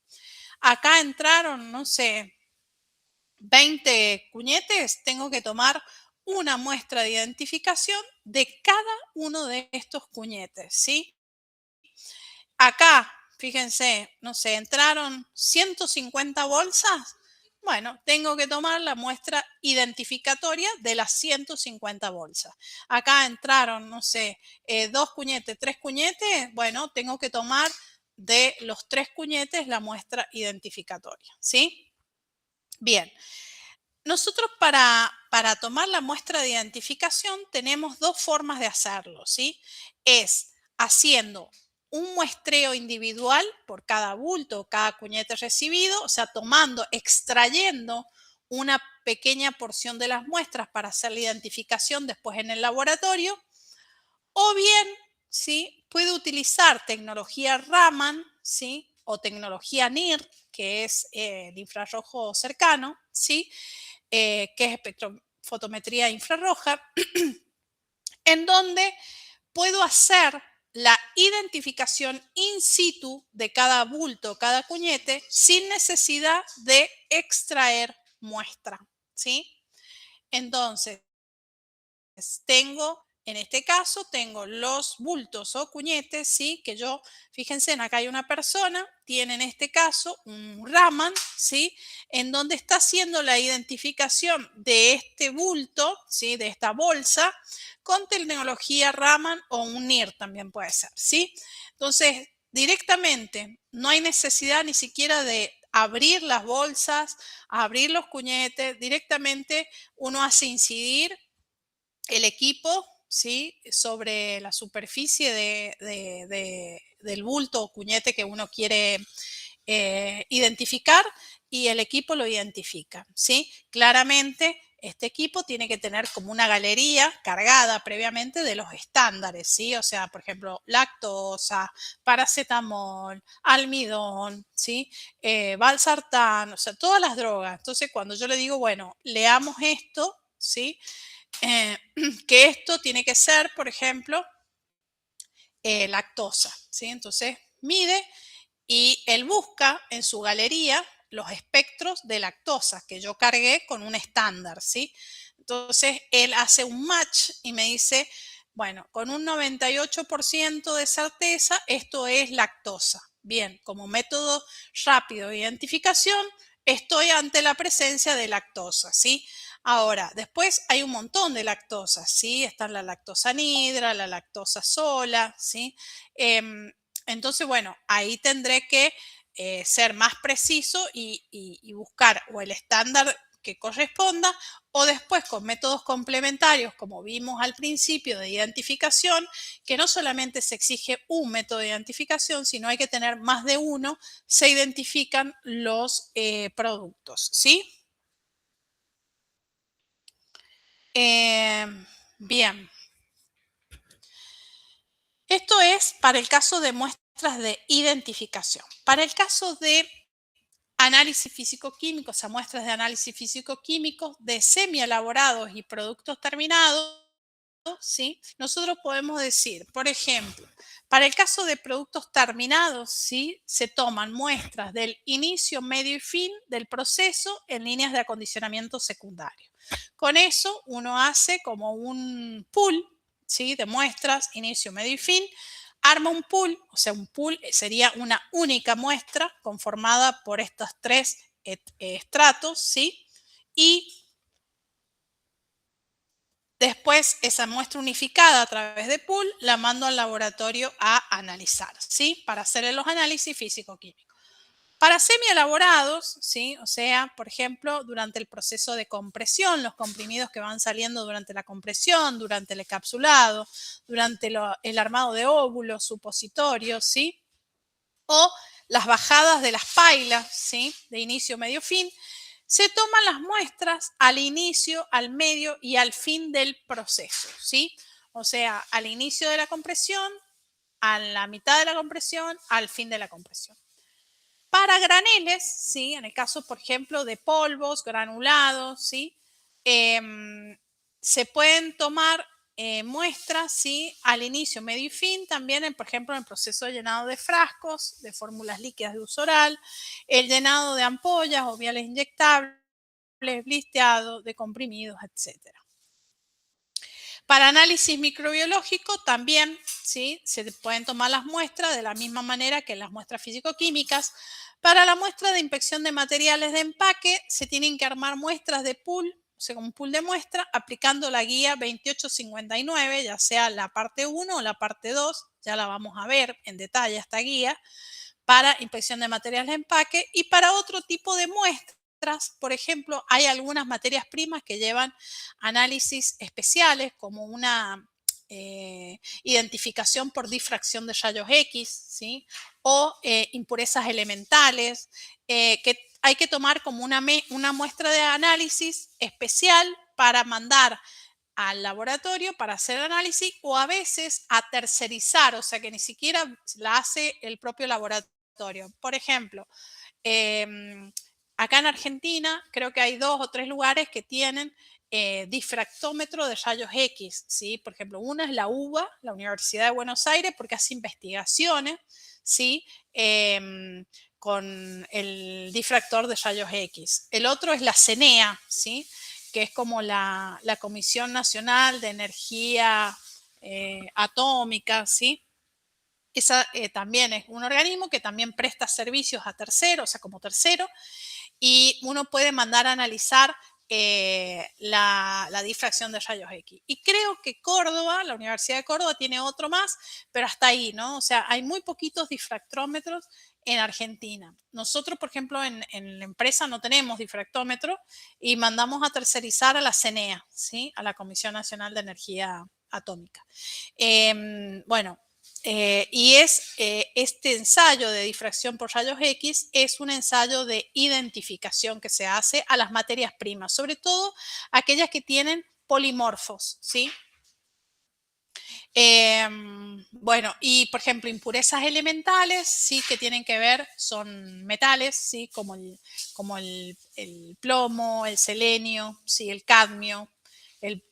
Acá entraron, no sé, 20 cuñetes, tengo que tomar una muestra de identificación de cada uno de estos cuñetes, ¿sí? Acá, fíjense, no sé, entraron 150 bolsas. Bueno, tengo que tomar la muestra identificatoria de las 150 bolsas. Acá entraron, no sé, 2 cuñetes, 3 cuñetes. Bueno, tengo que tomar de los 3 cuñetes la muestra identificatoria, ¿sí? Bien. Nosotros para tomar la muestra de identificación tenemos 2 formas de hacerlo, ¿sí? Es haciendo un muestreo individual por cada bulto o cada cuñete recibido, o sea, extrayendo una pequeña porción de las muestras para hacer la identificación después en el laboratorio, o bien, ¿sí? Puede utilizar tecnología Raman, ¿sí? O tecnología NIR, que es el infrarrojo cercano, ¿sí? Que es espectrofotometría infrarroja, en donde puedo hacer la identificación in situ de cada bulto, cada cuñete, sin necesidad de extraer muestra, ¿sí? Entonces, en este caso, tengo los bultos o cuñetes, ¿sí? Que yo, fíjense, acá hay una persona, tiene en este caso un Raman, ¿sí? En donde está haciendo la identificación de este bulto, ¿sí? De esta bolsa, con tecnología Raman o un NIR también puede ser, ¿sí? Entonces, directamente, no hay necesidad ni siquiera de abrir las bolsas, abrir los cuñetes, directamente uno hace incidir el equipo, ¿sí? Sobre la superficie del bulto o cuñete que uno quiere identificar, y el equipo lo identifica, ¿sí? Claramente, este equipo tiene que tener como una galería cargada previamente de los estándares, ¿sí? O sea, por ejemplo, lactosa, paracetamol, almidón, ¿sí? Valsartán, o sea, todas las drogas. Entonces, cuando yo le digo, bueno, leamos esto, ¿sí? Que esto tiene que ser, por ejemplo, lactosa, ¿sí? Entonces mide y él busca en su galería los espectros de lactosa que yo cargué con un estándar, ¿sí? Entonces él hace un match y me dice, bueno, con un 98% de certeza esto es lactosa. Bien, como método rápido de identificación, estoy ante la presencia de lactosa, ¿sí? Ahora, después hay un montón de lactosas, ¿sí? Está la lactosa anhidra, la lactosa sola, ¿sí? Entonces, bueno, ahí tendré que ser más preciso y buscar o el estándar que corresponda, o después con métodos complementarios, como vimos al principio de identificación, que no solamente se exige un método de identificación, sino hay que tener más de uno, se identifican los productos, ¿sí? Bien. Esto es para el caso de muestras de identificación. Para el caso de análisis físico-químico, o sea, muestras de análisis físico-químico de semi-elaborados y productos terminados, ¿sí? Nosotros podemos decir, por ejemplo, para el caso de productos terminados, ¿sí? Se toman muestras del inicio, medio y fin del proceso en líneas de acondicionamiento secundario. Con eso uno hace como un pool, ¿sí? De muestras, inicio, medio y fin. Arma un pool, o sea, un pool sería una única muestra conformada por estos 3 estratos, ¿sí? Y después esa muestra unificada a través de pool la mando al laboratorio a analizar, ¿sí? Para hacer los análisis físico-químicos. Para semi-elaborados, ¿sí? O sea, por ejemplo, durante el proceso de compresión, los comprimidos que van saliendo durante la compresión, durante el encapsulado, durante el armado de óvulos, supositorios, ¿sí? O las bajadas de las pailas, ¿sí? De inicio, medio, fin. Se toman las muestras al inicio, al medio y al fin del proceso, ¿sí? O sea, al inicio de la compresión, a la mitad de la compresión, al fin de la compresión. Para graneles, ¿sí? En el caso, por ejemplo, de polvos, granulados, ¿sí? se pueden tomar muestras, ¿sí? Al inicio, medio y fin, también, por ejemplo, en el proceso de llenado de frascos, de fórmulas líquidas de uso oral, el llenado de ampollas o viales inyectables, blisteado, de comprimidos, etc. Para análisis microbiológico también, ¿sí? Se pueden tomar las muestras de la misma manera que las muestras físico-químicas. Para la muestra de inspección de materiales de empaque se tienen que armar muestras de pool, o sea, un pool de muestra, aplicando la guía 2859, ya sea la parte 1 o la parte 2, ya la vamos a ver en detalle esta guía, para inspección de materiales de empaque. Y para otro tipo de muestras, por ejemplo, hay algunas materias primas que llevan análisis especiales, como una identificación por difracción de rayos X, ¿sí? O impurezas elementales, que hay que tomar como una muestra de análisis especial para mandar al laboratorio para hacer análisis, o a veces a tercerizar, o sea que ni siquiera la hace el propio laboratorio. Por ejemplo, acá en Argentina creo que hay 2 o 3 lugares que tienen difractómetro de rayos X, ¿sí? Por ejemplo, una es la UBA, la Universidad de Buenos Aires, porque hace investigaciones, ¿sí? Con el difractor de rayos X. El otro es la CENEA, ¿sí? Que es como la Comisión Nacional de Energía Atómica, ¿sí? Esa también es un organismo que también presta servicios a terceros, o sea, como tercero, y uno puede mandar a analizar la difracción de rayos X. Y creo que Córdoba, la Universidad de Córdoba, tiene otro más, pero hasta ahí, ¿no? O sea, hay muy poquitos difractómetros en Argentina. Nosotros, por ejemplo, en la empresa no tenemos difractómetro y mandamos a tercerizar a la CENEA, ¿sí? A la Comisión Nacional de Energía Atómica. Bueno, y este ensayo de difracción por rayos X es un ensayo de identificación que se hace a las materias primas, sobre todo aquellas que tienen polimorfos, ¿sí? Bueno, y por ejemplo, impurezas elementales, sí, que tienen que ver, son metales, sí, como el plomo, el selenio, sí, el cadmio, el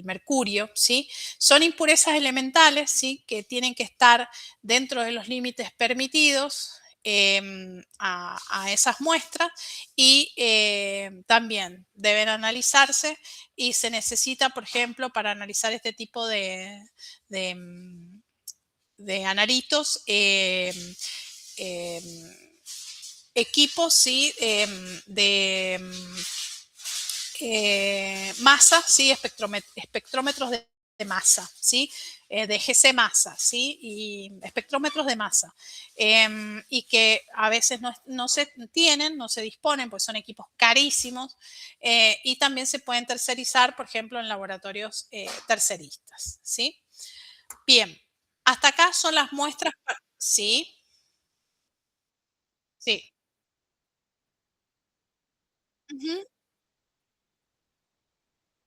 mercurio, ¿sí? Son impurezas elementales, ¿sí? Que tienen que estar dentro de los límites permitidos a esas muestras, y también deben analizarse, y se necesita, por ejemplo, para analizar este tipo de analitos, equipos, ¿sí? De masa, ¿sí? Espectrómetros de masa, ¿sí? De GC masa, ¿sí? Y espectrómetros de masa. Y que a veces no se tienen, no se disponen, pues son equipos carísimos, y también se pueden tercerizar, por ejemplo, en laboratorios terceristas, ¿sí? Bien, hasta acá son las muestras, ¿sí? Sí. Ujú.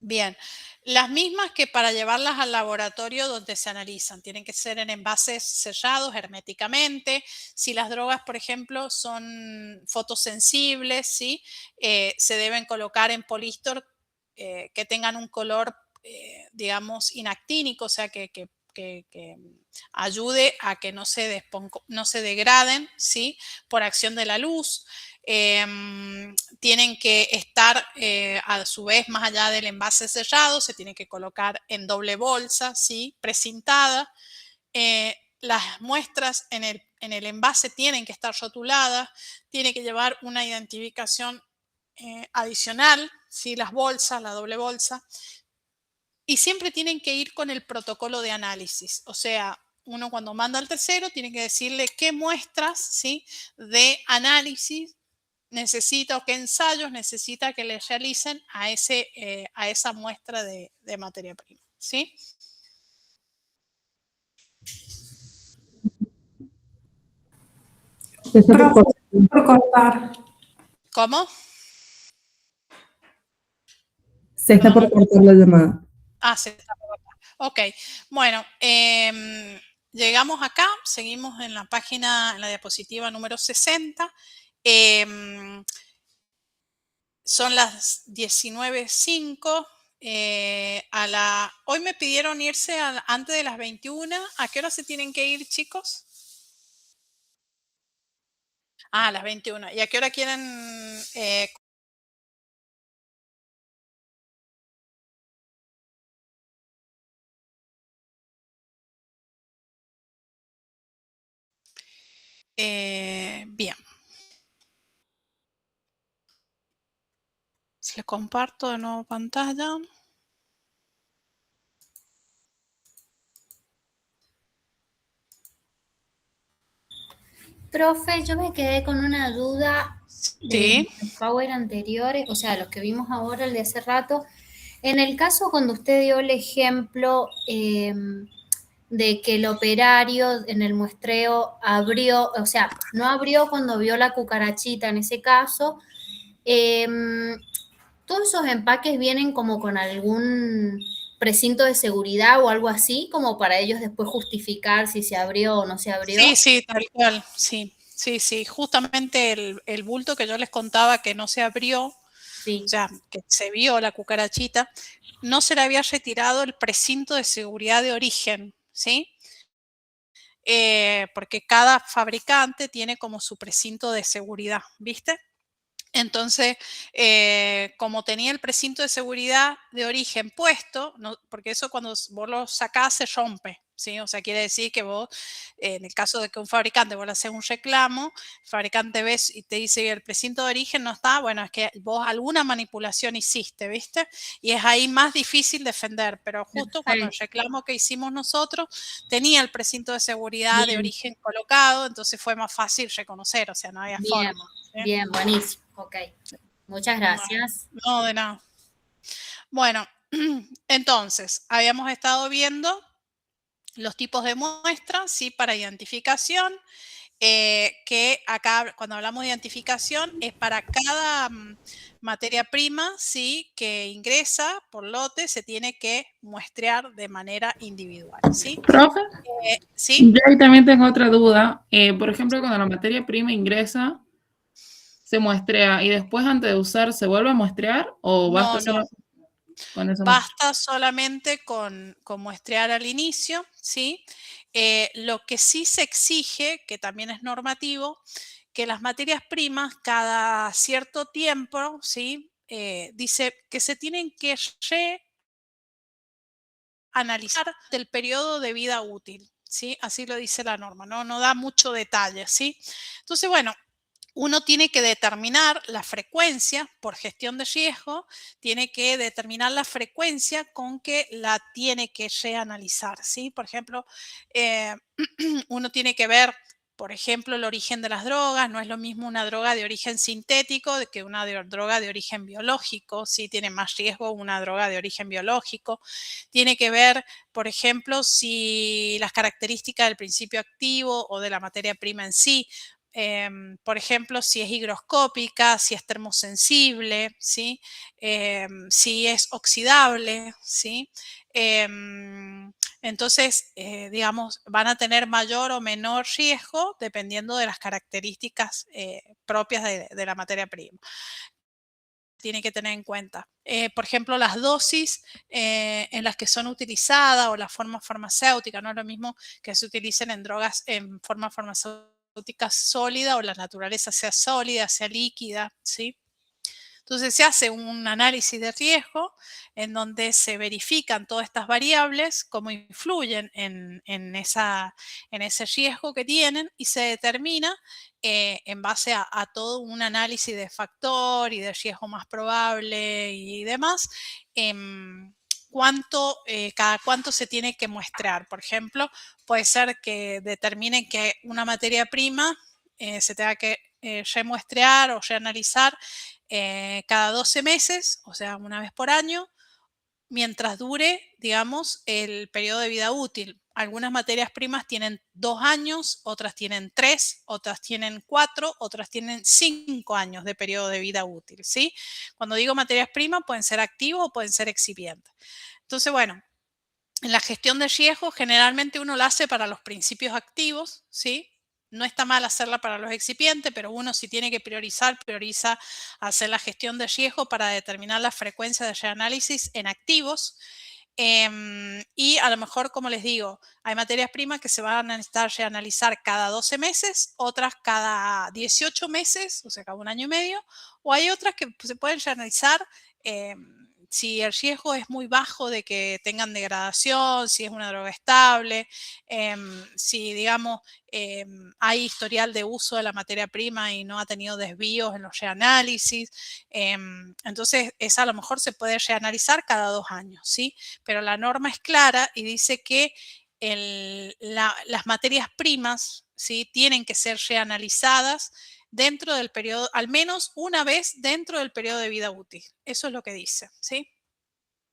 Bien, las mismas que para llevarlas al laboratorio donde se analizan. Tienen que ser en envases sellados herméticamente. Si las drogas, por ejemplo, son fotosensibles, ¿sí? Se deben colocar en políster que tengan un color, digamos, inactínico, o sea, que ayude a que no se degraden, ¿sí? Por acción de la luz. Tienen que estar a su vez más allá del envase sellado, se tiene que colocar en doble bolsa, ¿sí? Precintada. Las muestras en el envase tienen que estar rotuladas, tiene que llevar una identificación adicional, ¿sí? Las bolsas, la doble bolsa, y siempre tienen que ir con el protocolo de análisis, o sea, uno cuando manda al tercero tiene que decirle qué muestras, ¿sí? De análisis necesita, o qué ensayos necesita que le realicen a esa muestra de materia prima, ¿sí? Se está por Profe, cortar. por cortar. ¿Cómo? Se está por cortar la llamada. Se está por acá. Ok, bueno, llegamos acá, seguimos en la página, en la diapositiva número 60. Son las 19:05. Hoy me pidieron irse antes de las 21. ¿A qué hora se tienen que ir, chicos? A las 21. ¿Y a qué hora quieren? Bien. Les comparto de nuevo pantalla. Profe, yo me quedé con una duda de Sí. los Power anteriores, o sea, los que vimos ahora, el de hace rato. En el caso cuando usted dio el ejemplo de que el operario en el muestreo abrió, o sea, no abrió cuando vio la cucarachita en ese caso, todos esos empaques vienen como con algún precinto de seguridad o algo así, como para ellos después justificar si se abrió o no se abrió. Sí, sí, tal cual, sí, sí, sí. Justamente el bulto que yo les contaba que no se abrió, Sí. o sea, que se vio la cucarachita, no se le había retirado el precinto de seguridad de origen, ¿sí? Porque cada fabricante tiene como su precinto de seguridad, ¿viste? Entonces, como tenía el precinto de seguridad de origen puesto, no, porque eso cuando vos lo sacás se rompe, ¿sí? O sea, quiere decir que vos, en el caso de que un fabricante vos le haces un reclamo, el fabricante ves y te dice que el precinto de origen no está, bueno, es que vos alguna manipulación hiciste, ¿viste? Y es ahí más difícil defender, pero justo cuando el reclamo que hicimos nosotros tenía el precinto de seguridad de origen colocado, entonces fue más fácil reconocer, o sea, no había forma. ¿Sí? Bien, buenísimo. Ok, muchas gracias. No, de nada. Bueno, entonces, habíamos estado viendo los tipos de muestras, ¿sí? Para identificación, que acá cuando hablamos de identificación es para cada materia prima, ¿sí? Que ingresa por lote, se tiene que muestrear de manera individual, ¿sí? Profe, ¿sí? yo ahí también tengo otra duda. Por ejemplo, cuando la materia prima ingresa, se muestrea y después antes de usar se vuelve a muestrear o basta solo con eso? Basta solamente con muestrear al inicio, ¿sí? Lo que sí se exige, que también es normativo, que las materias primas cada cierto tiempo, ¿sí? Dice que se tienen que reanalizar del periodo de vida útil, ¿sí? Así lo dice la norma, no da mucho detalle, ¿sí? Entonces, bueno, uno tiene que determinar la frecuencia por gestión de riesgo, tiene que determinar la frecuencia con que la tiene que reanalizar, ¿sí? Por ejemplo, uno tiene que ver, por ejemplo, el origen de las drogas. No es lo mismo una droga de origen sintético que una droga de origen biológico, ¿sí? Tiene más riesgo una droga de origen biológico. Tiene que ver, por ejemplo, si las características del principio activo o de la materia prima en sí. Por ejemplo, si es higroscópica, si es termosensible, ¿sí? Si es oxidable, ¿sí? Entonces, digamos, van a tener mayor o menor riesgo dependiendo de las características propias de la materia prima. Tiene que tener en cuenta. Por ejemplo, las dosis en las que son utilizadas o la forma farmacéutica, no es lo mismo que se utilicen en drogas en forma farmacéutica sólida o la naturaleza sea sólida, sea líquida, ¿sí? Entonces se hace un análisis de riesgo en donde se verifican todas estas variables, cómo influyen en ese riesgo que tienen y se determina en base a todo un análisis de factor y de riesgo más probable y demás, cada cuánto se tiene que muestrear. Por ejemplo, puede ser que determinen que una materia prima se tenga que remuestrear o reanalizar cada 12 meses, o sea, una vez por año, mientras dure, digamos, el periodo de vida útil. Algunas materias primas tienen 2 años, otras tienen 3, otras tienen 4, otras tienen 5 años de periodo de vida útil, ¿sí? Cuando digo materias primas, pueden ser activos o pueden ser excipientes. Entonces, bueno, en la gestión de riesgo generalmente uno lo hace para los principios activos, ¿sí? no está mal hacerla para los excipientes, pero uno si tiene que priorizar, prioriza hacer la gestión de riesgo para determinar la frecuencia de reanálisis en activos. Y a lo mejor, como les digo, hay materias primas que se van a necesitar reanalizar cada 12 meses, otras cada 18 meses, o sea, cada 1 año y medio, o hay otras que se pueden reanalizar si el riesgo es muy bajo de que tengan degradación, si es una droga estable, si, digamos, hay historial de uso de la materia prima y no ha tenido desvíos en los reanálisis. Entonces, esa a lo mejor se puede reanalizar cada 2 años, ¿sí? Pero la norma es clara y dice que las materias primas, ¿sí?, tienen que ser reanalizadas dentro del periodo, al menos una vez dentro del periodo de vida útil. Eso es lo que dice, ¿sí?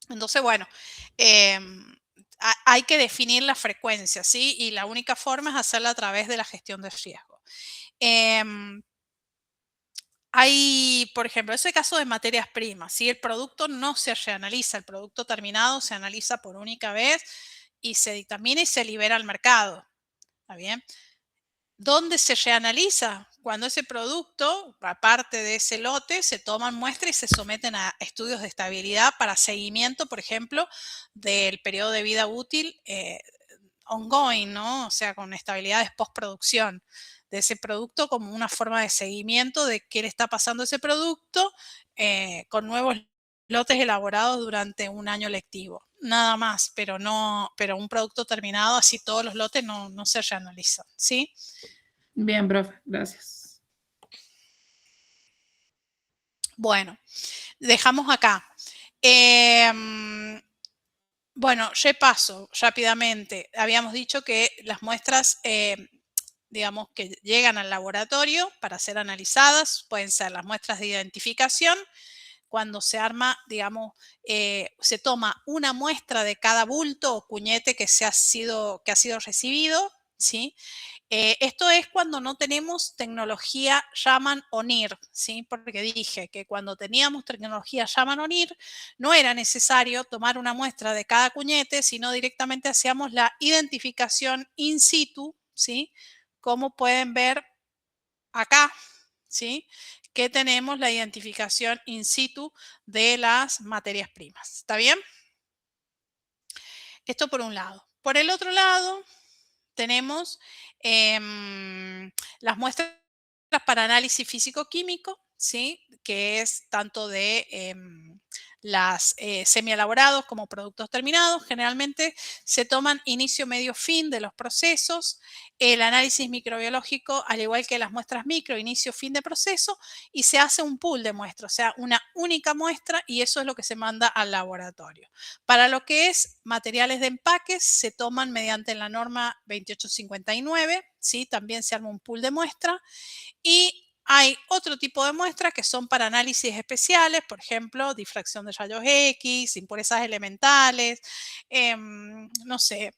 Entonces, bueno, hay que definir la frecuencia, ¿sí? Y la única forma es hacerla a través de la gestión de riesgo. Hay, por ejemplo, ese caso de materias primas, ¿sí? El producto no se reanaliza, el producto terminado se analiza por única vez y se dictamina y se libera al mercado, ¿está bien? ¿Dónde se reanaliza? Cuando ese producto, aparte de ese lote, se toman muestras y se someten a estudios de estabilidad para seguimiento, por ejemplo, del periodo de vida útil ongoing, ¿no? O sea, con estabilidades postproducción de ese producto como una forma de seguimiento de qué le está pasando a ese producto con nuevos lotes elaborados durante un año lectivo. Nada más, pero un producto terminado, así todos los lotes no se reanalizan, ¿sí? Bien, profe, gracias. Bueno, dejamos acá. Bueno, repaso rápidamente. Habíamos dicho que las muestras, digamos, que llegan al laboratorio para ser analizadas, pueden ser las muestras de identificación, cuando se arma, digamos, se toma una muestra de cada bulto o cuñete que ha sido recibido, ¿sí? Esto es cuando no tenemos tecnología Raman o NIR, ¿sí? Porque dije que cuando teníamos tecnología Raman o NIR no era necesario tomar una muestra de cada cuñete, sino directamente hacíamos la identificación in situ, ¿sí? Como pueden ver acá, ¿sí? Que tenemos la identificación in situ de las materias primas. ¿Está bien? Esto por un lado. Por el otro lado, tenemos las muestras para análisis físico-químico, ¿sí? Que es tanto de las semielaborados como productos terminados. Generalmente se toman inicio, medio, fin de los procesos. El análisis microbiológico, al igual que las muestras micro, inicio, fin de proceso, y se hace un pool de muestras, o sea, una única muestra, y eso es lo que se manda al laboratorio. Para lo que es materiales de empaques, se toman mediante la norma 2859, ¿sí? También se arma un pool de muestra. Y hay otro tipo de muestras que son para análisis especiales, por ejemplo, difracción de rayos X, impurezas elementales, no sé.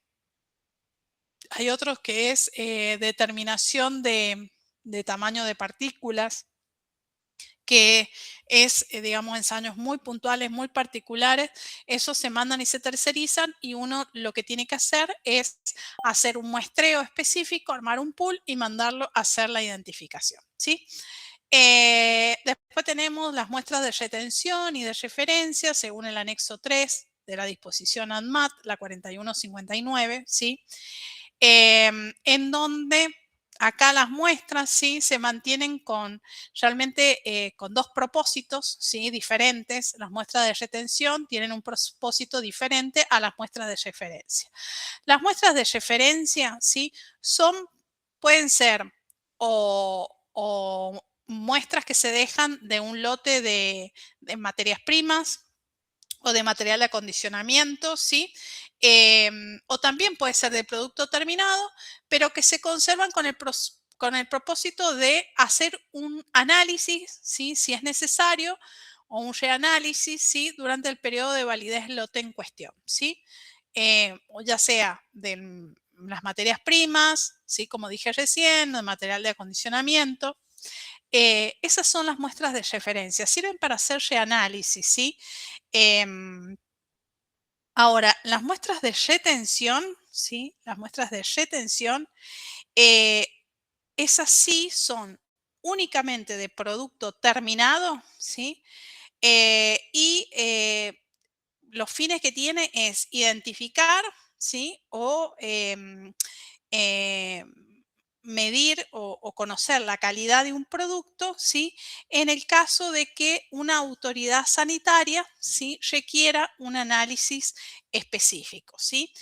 Hay otros que es determinación de tamaño de partículas, que es, digamos, ensayos muy puntuales, muy particulares. Esos se mandan y se tercerizan y uno lo que tiene que hacer es hacer un muestreo específico, armar un pool y mandarlo a hacer la identificación, ¿sí? Después tenemos las muestras de retención y de referencia según el anexo 3 de la disposición ANMAT, la 4159, ¿sí? En donde acá las muestras, ¿sí?, se mantienen realmente con dos propósitos, ¿sí?, diferentes. Las muestras de retención tienen un propósito diferente a las muestras de referencia. Las muestras de referencia, ¿sí?, pueden ser o muestras que se dejan de un lote de materias primas o de material de acondicionamiento, ¿sí? O también puede ser de producto terminado, pero que se conservan con el propósito de hacer un análisis, ¿sí?, si es necesario, o un reanálisis, ¿sí?, durante el periodo de validez del lote en cuestión, ¿sí? O ya sea de las materias primas, ¿sí?, como dije recién, de material de acondicionamiento. Esas son las muestras de referencia, sirven para hacer reanálisis, ¿sí? Ahora, las muestras de retención, ¿sí? Las muestras de retención esas sí son únicamente de producto terminado, ¿sí? Los fines que tiene es identificar, ¿sí? O medir o conocer la calidad de un producto, ¿sí? En el caso de que una autoridad sanitaria, ¿sí? Requiera un análisis específico, ¿sí?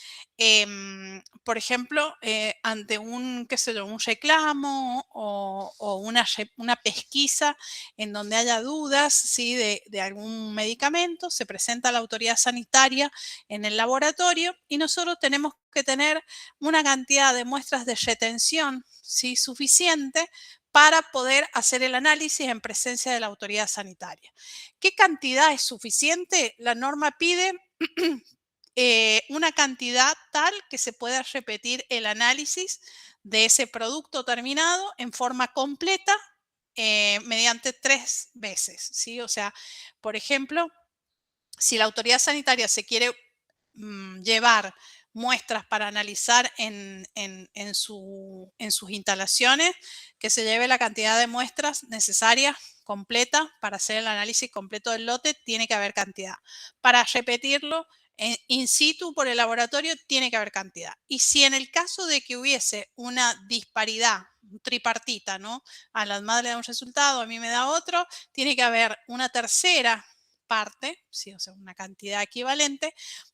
Por ejemplo, ante un, qué sé yo, un reclamo o una pesquisa en donde haya dudas, ¿sí? de algún medicamento, se presenta a la autoridad sanitaria en el laboratorio y nosotros tenemos que tener una cantidad de muestras de retención, ¿sí? Suficiente para poder hacer el análisis en presencia de la autoridad sanitaria. ¿Qué cantidad es suficiente? La norma pide una cantidad tal que se pueda repetir el análisis de ese producto terminado en forma completa mediante 3 veces, ¿sí? O sea, por ejemplo, si la autoridad sanitaria se quiere llevar muestras para analizar en sus instalaciones, que se lleve la cantidad de muestras necesarias completa para hacer el análisis completo del lote, tiene que haber cantidad. Para repetirlo in situ por el laboratorio, tiene que haber cantidad. Y si en el caso de que hubiese una disparidad tripartita, ¿no? A la madre le da un resultado, a mí me da otro, tiene que haber una tercera parte, ¿sí? O sea, una cantidad equivalente,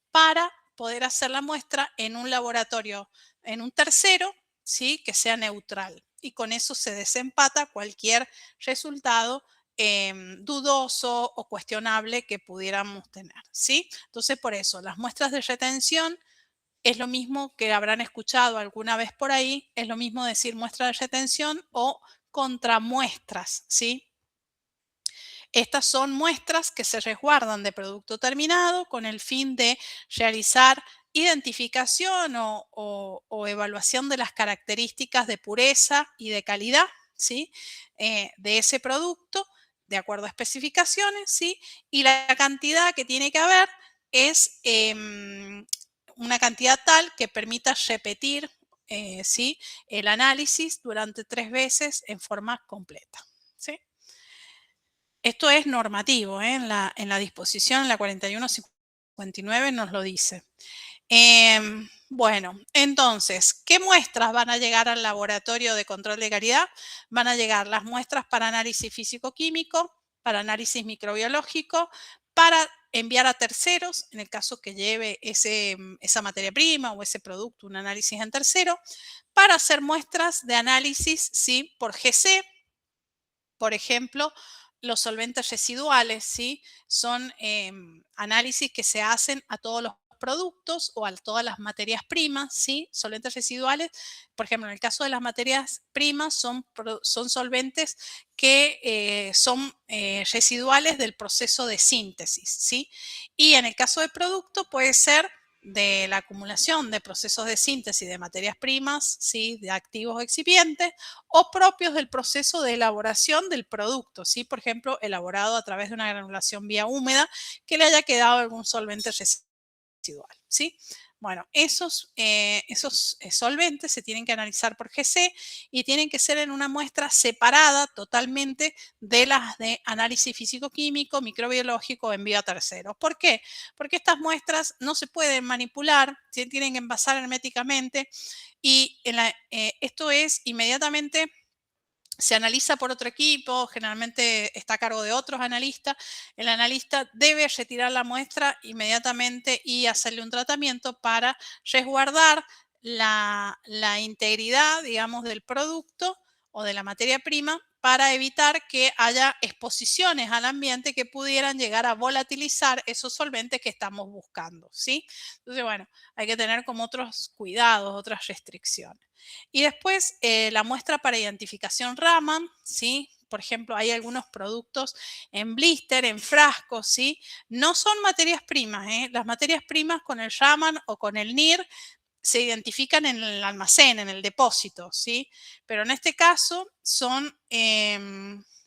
para poder hacer la muestra en un laboratorio, en un tercero, ¿sí? Que sea neutral. Y con eso se desempata cualquier resultado dudoso o cuestionable que pudiéramos tener, ¿sí? Entonces, por eso, las muestras de retención es lo mismo que habrán escuchado alguna vez por ahí, es lo mismo decir muestra de retención o contramuestras, ¿sí? Estas son muestras que se resguardan de producto terminado con el fin de realizar identificación o evaluación de las características de pureza y de calidad, ¿sí? De ese producto de acuerdo a especificaciones, ¿sí? Y la cantidad que tiene que haber es una cantidad tal que permita repetir ¿sí? el análisis durante 3 veces en forma completa, ¿sí? Esto es normativo, ¿eh? En la disposición, en la 4159 nos lo dice. Bueno, entonces, ¿qué muestras van a llegar al laboratorio de control de calidad? Van a llegar las muestras para análisis físico-químico, para análisis microbiológico, para enviar a terceros, en el caso que lleve esa materia prima o ese producto, un análisis en tercero, para hacer muestras de análisis, ¿sí? Por GC, por ejemplo, los solventes residuales, ¿sí? Son análisis que se hacen a todos los productos o a todas las materias primas, ¿sí? Solventes residuales, por ejemplo, en el caso de las materias primas, son solventes que son residuales del proceso de síntesis, ¿sí? Y en el caso del producto puede ser de la acumulación de procesos de síntesis de materias primas, ¿sí? De activos excipientes, o propios del proceso de elaboración del producto, ¿sí? Por ejemplo, elaborado a través de una granulación vía húmeda que le haya quedado algún solvente residual, ¿sí? Bueno, esos solventes se tienen que analizar por GC y tienen que ser en una muestra separada totalmente de las de análisis físico-químico, microbiológico o envío a terceros. ¿Por qué? Porque estas muestras no se pueden manipular, se tienen que envasar herméticamente y esto es inmediatamente se analiza por otro equipo, generalmente está a cargo de otros analistas. El analista debe retirar la muestra inmediatamente y hacerle un tratamiento para resguardar la integridad, digamos, del producto o de la materia prima para evitar que haya exposiciones al ambiente que pudieran llegar a volatilizar esos solventes que estamos buscando, ¿sí? Entonces, bueno, hay que tener como otros cuidados, otras restricciones. Y después la muestra para identificación Raman, ¿sí? Por ejemplo, hay algunos productos en blister, en frascos, ¿sí? No son materias primas, ¿eh? Las materias primas con el Raman o con el NIR se identifican en el almacén, en el depósito, ¿sí? Pero en este caso son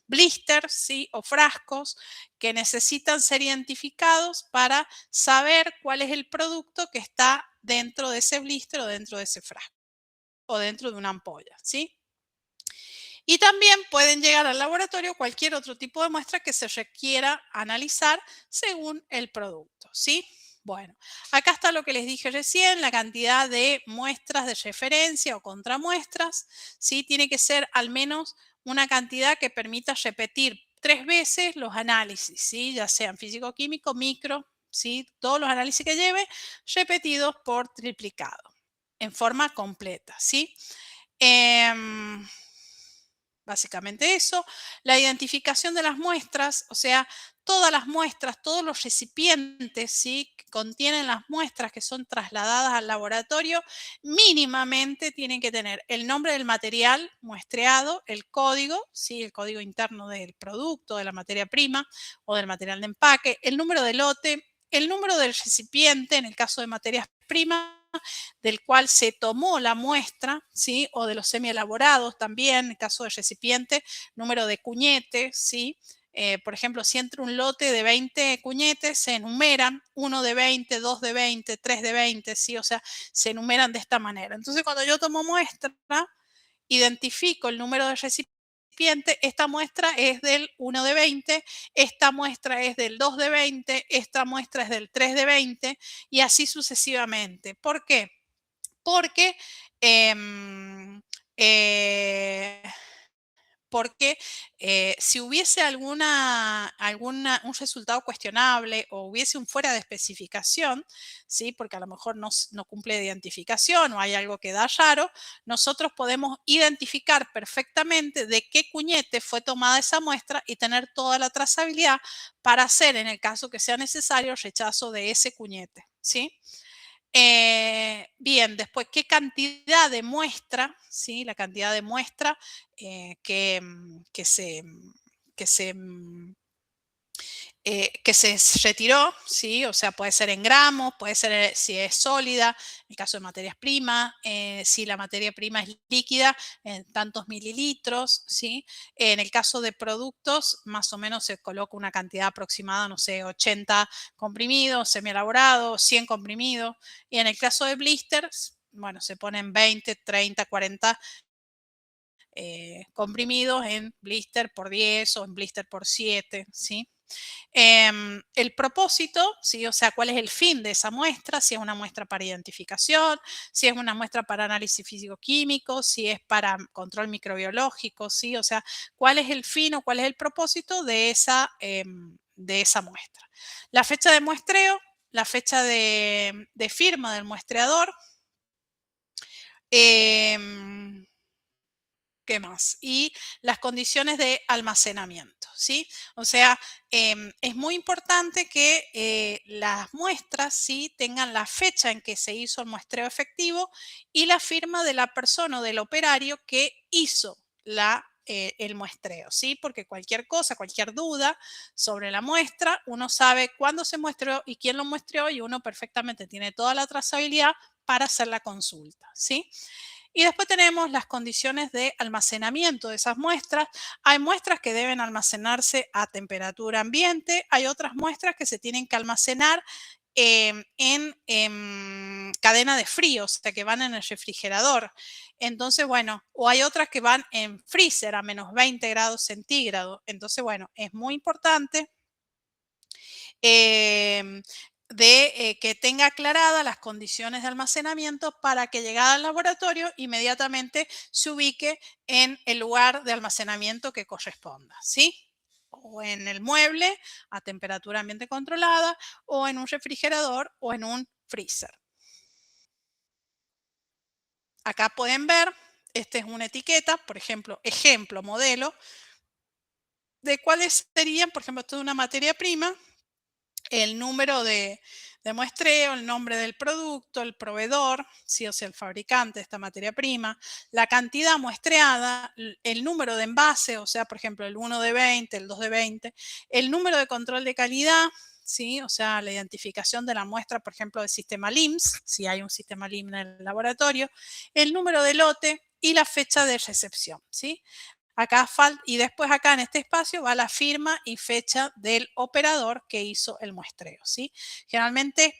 blisters, ¿sí? O frascos que necesitan ser identificados para saber cuál es el producto que está dentro de ese blister o dentro de ese frasco o dentro de una ampolla, ¿sí? Y también pueden llegar al laboratorio cualquier otro tipo de muestra que se requiera analizar según el producto, ¿sí? Bueno, acá está lo que les dije recién, la cantidad de muestras de referencia o contramuestras, ¿sí? Tiene que ser al menos una cantidad que permita repetir 3 veces los análisis, ¿sí? Ya sean físico-químico, micro, ¿sí? Todos los análisis que lleve repetidos por triplicado en forma completa, ¿sí? Básicamente eso. La identificación de las muestras, o sea, todas las muestras, todos los recipientes, ¿sí?, que contienen las muestras que son trasladadas al laboratorio, mínimamente tienen que tener el nombre del material muestreado, el código, ¿sí?, el código interno del producto, de la materia prima o del material de empaque, el número de lote, el número del recipiente, en el caso de materias primas, del cual se tomó la muestra, ¿sí?, o de los semielaborados también, en el caso del recipiente, número de cuñetes, ¿sí? Por ejemplo, si entra un lote de 20 cuñetes, se enumeran 1 de 20, 2 de 20, 3 de 20, ¿sí? O sea, se enumeran de esta manera. Entonces, cuando yo tomo muestra, identifico el número de recipiente, esta muestra es del 1 de 20, esta muestra es del 2 de 20, esta muestra es del 3 de 20 y así sucesivamente. ¿Por qué? Porque, si hubiese un resultado cuestionable o hubiese un fuera de especificación, ¿sí?, porque a lo mejor no cumple de identificación o hay algo que da raro, nosotros podemos identificar perfectamente de qué cuñete fue tomada esa muestra y tener toda la trazabilidad para hacer, en el caso que sea necesario, rechazo de ese cuñete, ¿sí? Bien, después, ¿qué cantidad de muestra? ¿Sí? La cantidad de muestra que se retiró, ¿sí? O sea, puede ser en gramos, puede ser si es sólida, en el caso de materias primas, si la materia prima es líquida, en tantos mililitros, ¿sí? En el caso de productos, más o menos se coloca una cantidad aproximada, no sé, 80 comprimidos, semielaborados, 100 comprimidos. Y en el caso de blisters, bueno, se ponen 20, 30, 40 comprimidos en blister por 10 o en blister por 7, ¿sí? El propósito, ¿sí? O sea, cuál es el fin de esa muestra, si es una muestra para identificación, si es una muestra para análisis físico-químico, si es para control microbiológico, ¿sí? O sea, cuál es el fin o cuál es el propósito de esa muestra. La fecha de muestreo, la fecha de firma del muestreador. ¿Qué más? Y las condiciones de almacenamiento, ¿sí? O sea, es muy importante que las muestras, ¿sí?, tengan la fecha en que se hizo el muestreo efectivo y la firma de la persona o del operario que hizo el muestreo, ¿sí? Porque cualquier cosa, cualquier duda sobre la muestra, uno sabe cuándo se muestreó y quién lo muestreó y uno perfectamente tiene toda la trazabilidad para hacer la consulta, ¿sí? Y después tenemos las condiciones de almacenamiento de esas muestras. Hay muestras que deben almacenarse a temperatura ambiente, hay otras muestras que se tienen que almacenar en cadena de frío, o sea, que van en el refrigerador. Entonces, bueno, o hay otras que van en freezer a menos 20 grados centígrados. Entonces, bueno, es muy importante que tenga aclaradas las condiciones de almacenamiento para que llegada al laboratorio inmediatamente se ubique en el lugar de almacenamiento que corresponda, ¿sí? O en el mueble a temperatura ambiente controlada, o en un refrigerador o en un freezer. Acá pueden ver, esta es una etiqueta, por ejemplo, modelo, de cuáles serían, por ejemplo, toda una materia prima, el número de muestreo, el nombre del producto, el proveedor, sí, o sea, el fabricante de esta materia prima, la cantidad muestreada, el número de envase, o sea, por ejemplo, el 1 de 20, el 2 de 20, el número de control de calidad, ¿sí? O sea, la identificación de la muestra, por ejemplo, del sistema LIMS, si hay un sistema LIMS en el laboratorio, el número de lote y la fecha de recepción, ¿sí? Acá y después acá en este espacio va la firma y fecha del operador que hizo el muestreo, ¿sí? Generalmente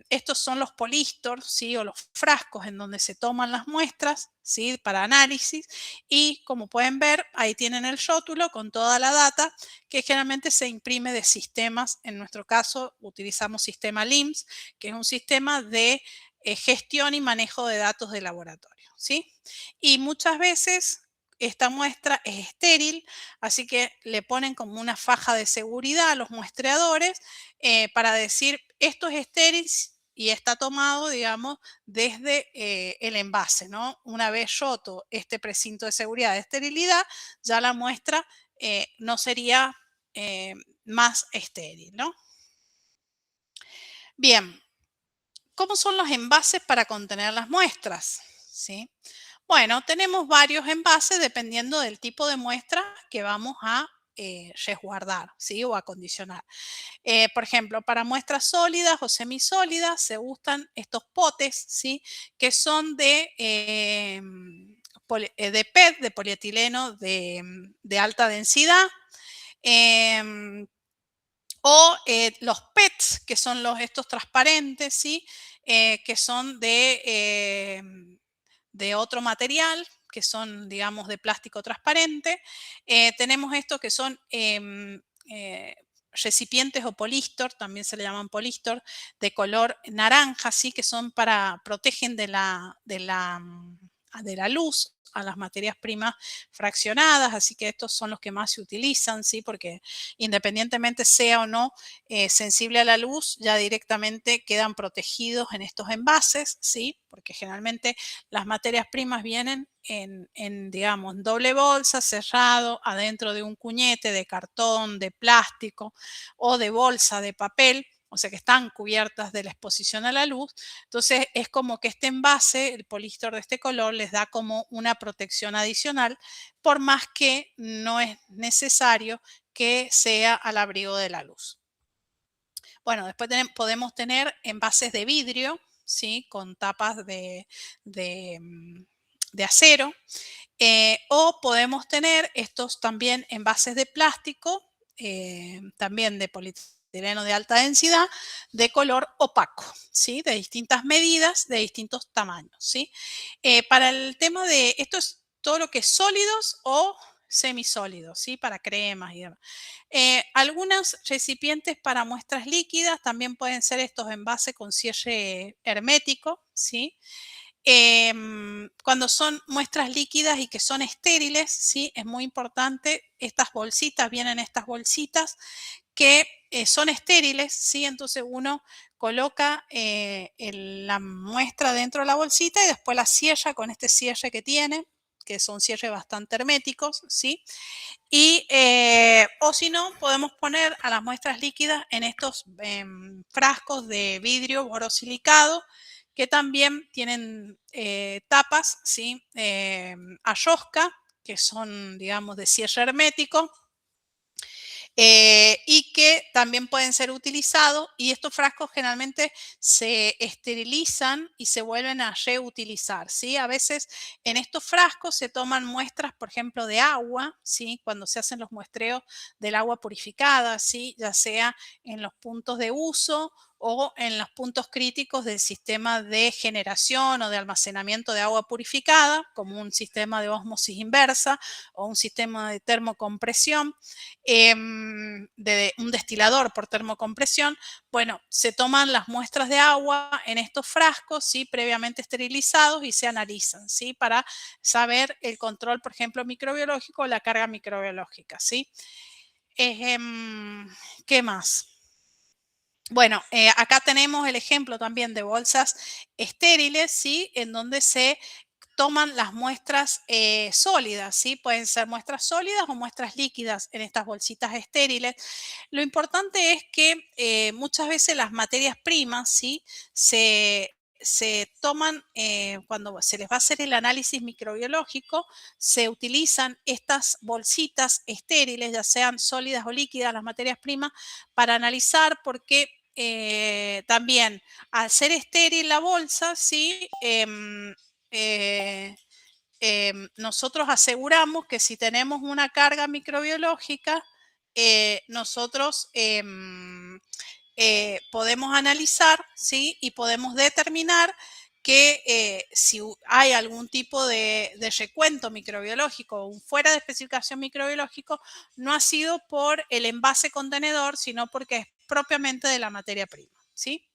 estos son los polistors, ¿sí? O los frascos en donde se toman las muestras, ¿sí? Para análisis, y como pueden ver, ahí tienen el rótulo con toda la data que generalmente se imprime de sistemas. En nuestro caso utilizamos sistema LIMS, que es un sistema de gestión y manejo de datos de laboratorio, ¿sí? Y muchas veces esta muestra es estéril, así que le ponen como una faja de seguridad a los muestreadores para decir esto es estéril y está tomado, digamos, desde el envase, ¿no? Una vez roto este precinto de seguridad de esterilidad, ya la muestra no sería más estéril, ¿no? Bien, ¿cómo son los envases para contener las muestras? ¿Sí? Bueno, tenemos varios envases dependiendo del tipo de muestra que vamos a resguardar, ¿sí? O acondicionar. Por ejemplo, para muestras sólidas o semisólidas se usan estos potes, ¿sí? Que son de PET, de polietileno de alta densidad. O los PETs, que son estos transparentes, ¿sí? Que son de otro material, que son, digamos, de plástico transparente. Tenemos estos que son recipientes o polístor, también se le llaman polístor, de color naranja, ¿sí? Que son protegen de la luz a las materias primas fraccionadas, así que estos son los que más se utilizan, ¿sí? Porque independientemente sea o no sensible a la luz, ya directamente quedan protegidos en estos envases, ¿sí? Porque generalmente las materias primas vienen digamos, doble bolsa, cerrado, adentro de un cuñete de cartón, de plástico o de bolsa de papel, o sea que están cubiertas de la exposición a la luz. Entonces es como que este envase, el polístor de este color, les da como una protección adicional, por más que no es necesario que sea al abrigo de la luz. Bueno, después podemos tener envases de vidrio, ¿sí? Con tapas de acero, o podemos tener estos también envases de plástico, también de polietileno de alta densidad, de color opaco, ¿sí? De distintas medidas, de distintos tamaños, ¿sí? Para el tema de, esto es todo lo que es sólidos o semisólidos, ¿sí? Para cremas y demás. Algunos recipientes para muestras líquidas también pueden ser estos envases con cierre hermético, ¿sí? Cuando son muestras líquidas y que son estériles, ¿sí? Es muy importante, estas bolsitas, vienen estas bolsitas que son estériles, ¿sí? Entonces uno coloca la muestra dentro de la bolsita y después la cierra con este cierre que tiene, que son cierres bastante herméticos, ¿sí? Y, o si no, podemos poner a las muestras líquidas en estos frascos de vidrio borosilicado, que también tienen tapas, ¿sí? A rosca, que son, digamos, de cierre hermético, y que también pueden ser utilizados, y estos frascos generalmente se esterilizan y se vuelven a reutilizar, ¿sí? A veces en estos frascos se toman muestras, por ejemplo, de agua, ¿sí? Cuando se hacen los muestreos del agua purificada, ¿sí? Ya sea en los puntos de uso o en los puntos críticos del sistema de generación o de almacenamiento de agua purificada, como un sistema de ósmosis inversa o un sistema de termocompresión, de un destilador por termocompresión. Bueno, se toman las muestras de agua en estos frascos, ¿sí? Previamente esterilizados, y se analizan, ¿sí? Para saber el control, por ejemplo, microbiológico o la carga microbiológica, ¿sí? ¿Qué más? Bueno, acá tenemos el ejemplo también de bolsas estériles, ¿sí? En donde se toman las muestras sólidas, ¿sí? Pueden ser muestras sólidas o muestras líquidas en estas bolsitas estériles. Lo importante es que muchas veces las materias primas, ¿sí? Se toman, cuando se les va a hacer el análisis microbiológico, se utilizan estas bolsitas estériles, ya sean sólidas o líquidas, las materias primas, para analizar, porque también al ser estéril la bolsa, ¿sí? Nosotros aseguramos que si tenemos una carga microbiológica, nosotros podemos analizar, ¿sí? Y podemos determinar que si hay algún tipo de recuento microbiológico o fuera de especificación microbiológico, no ha sido por el envase contenedor, sino porque es propiamente de la materia prima, ¿sí?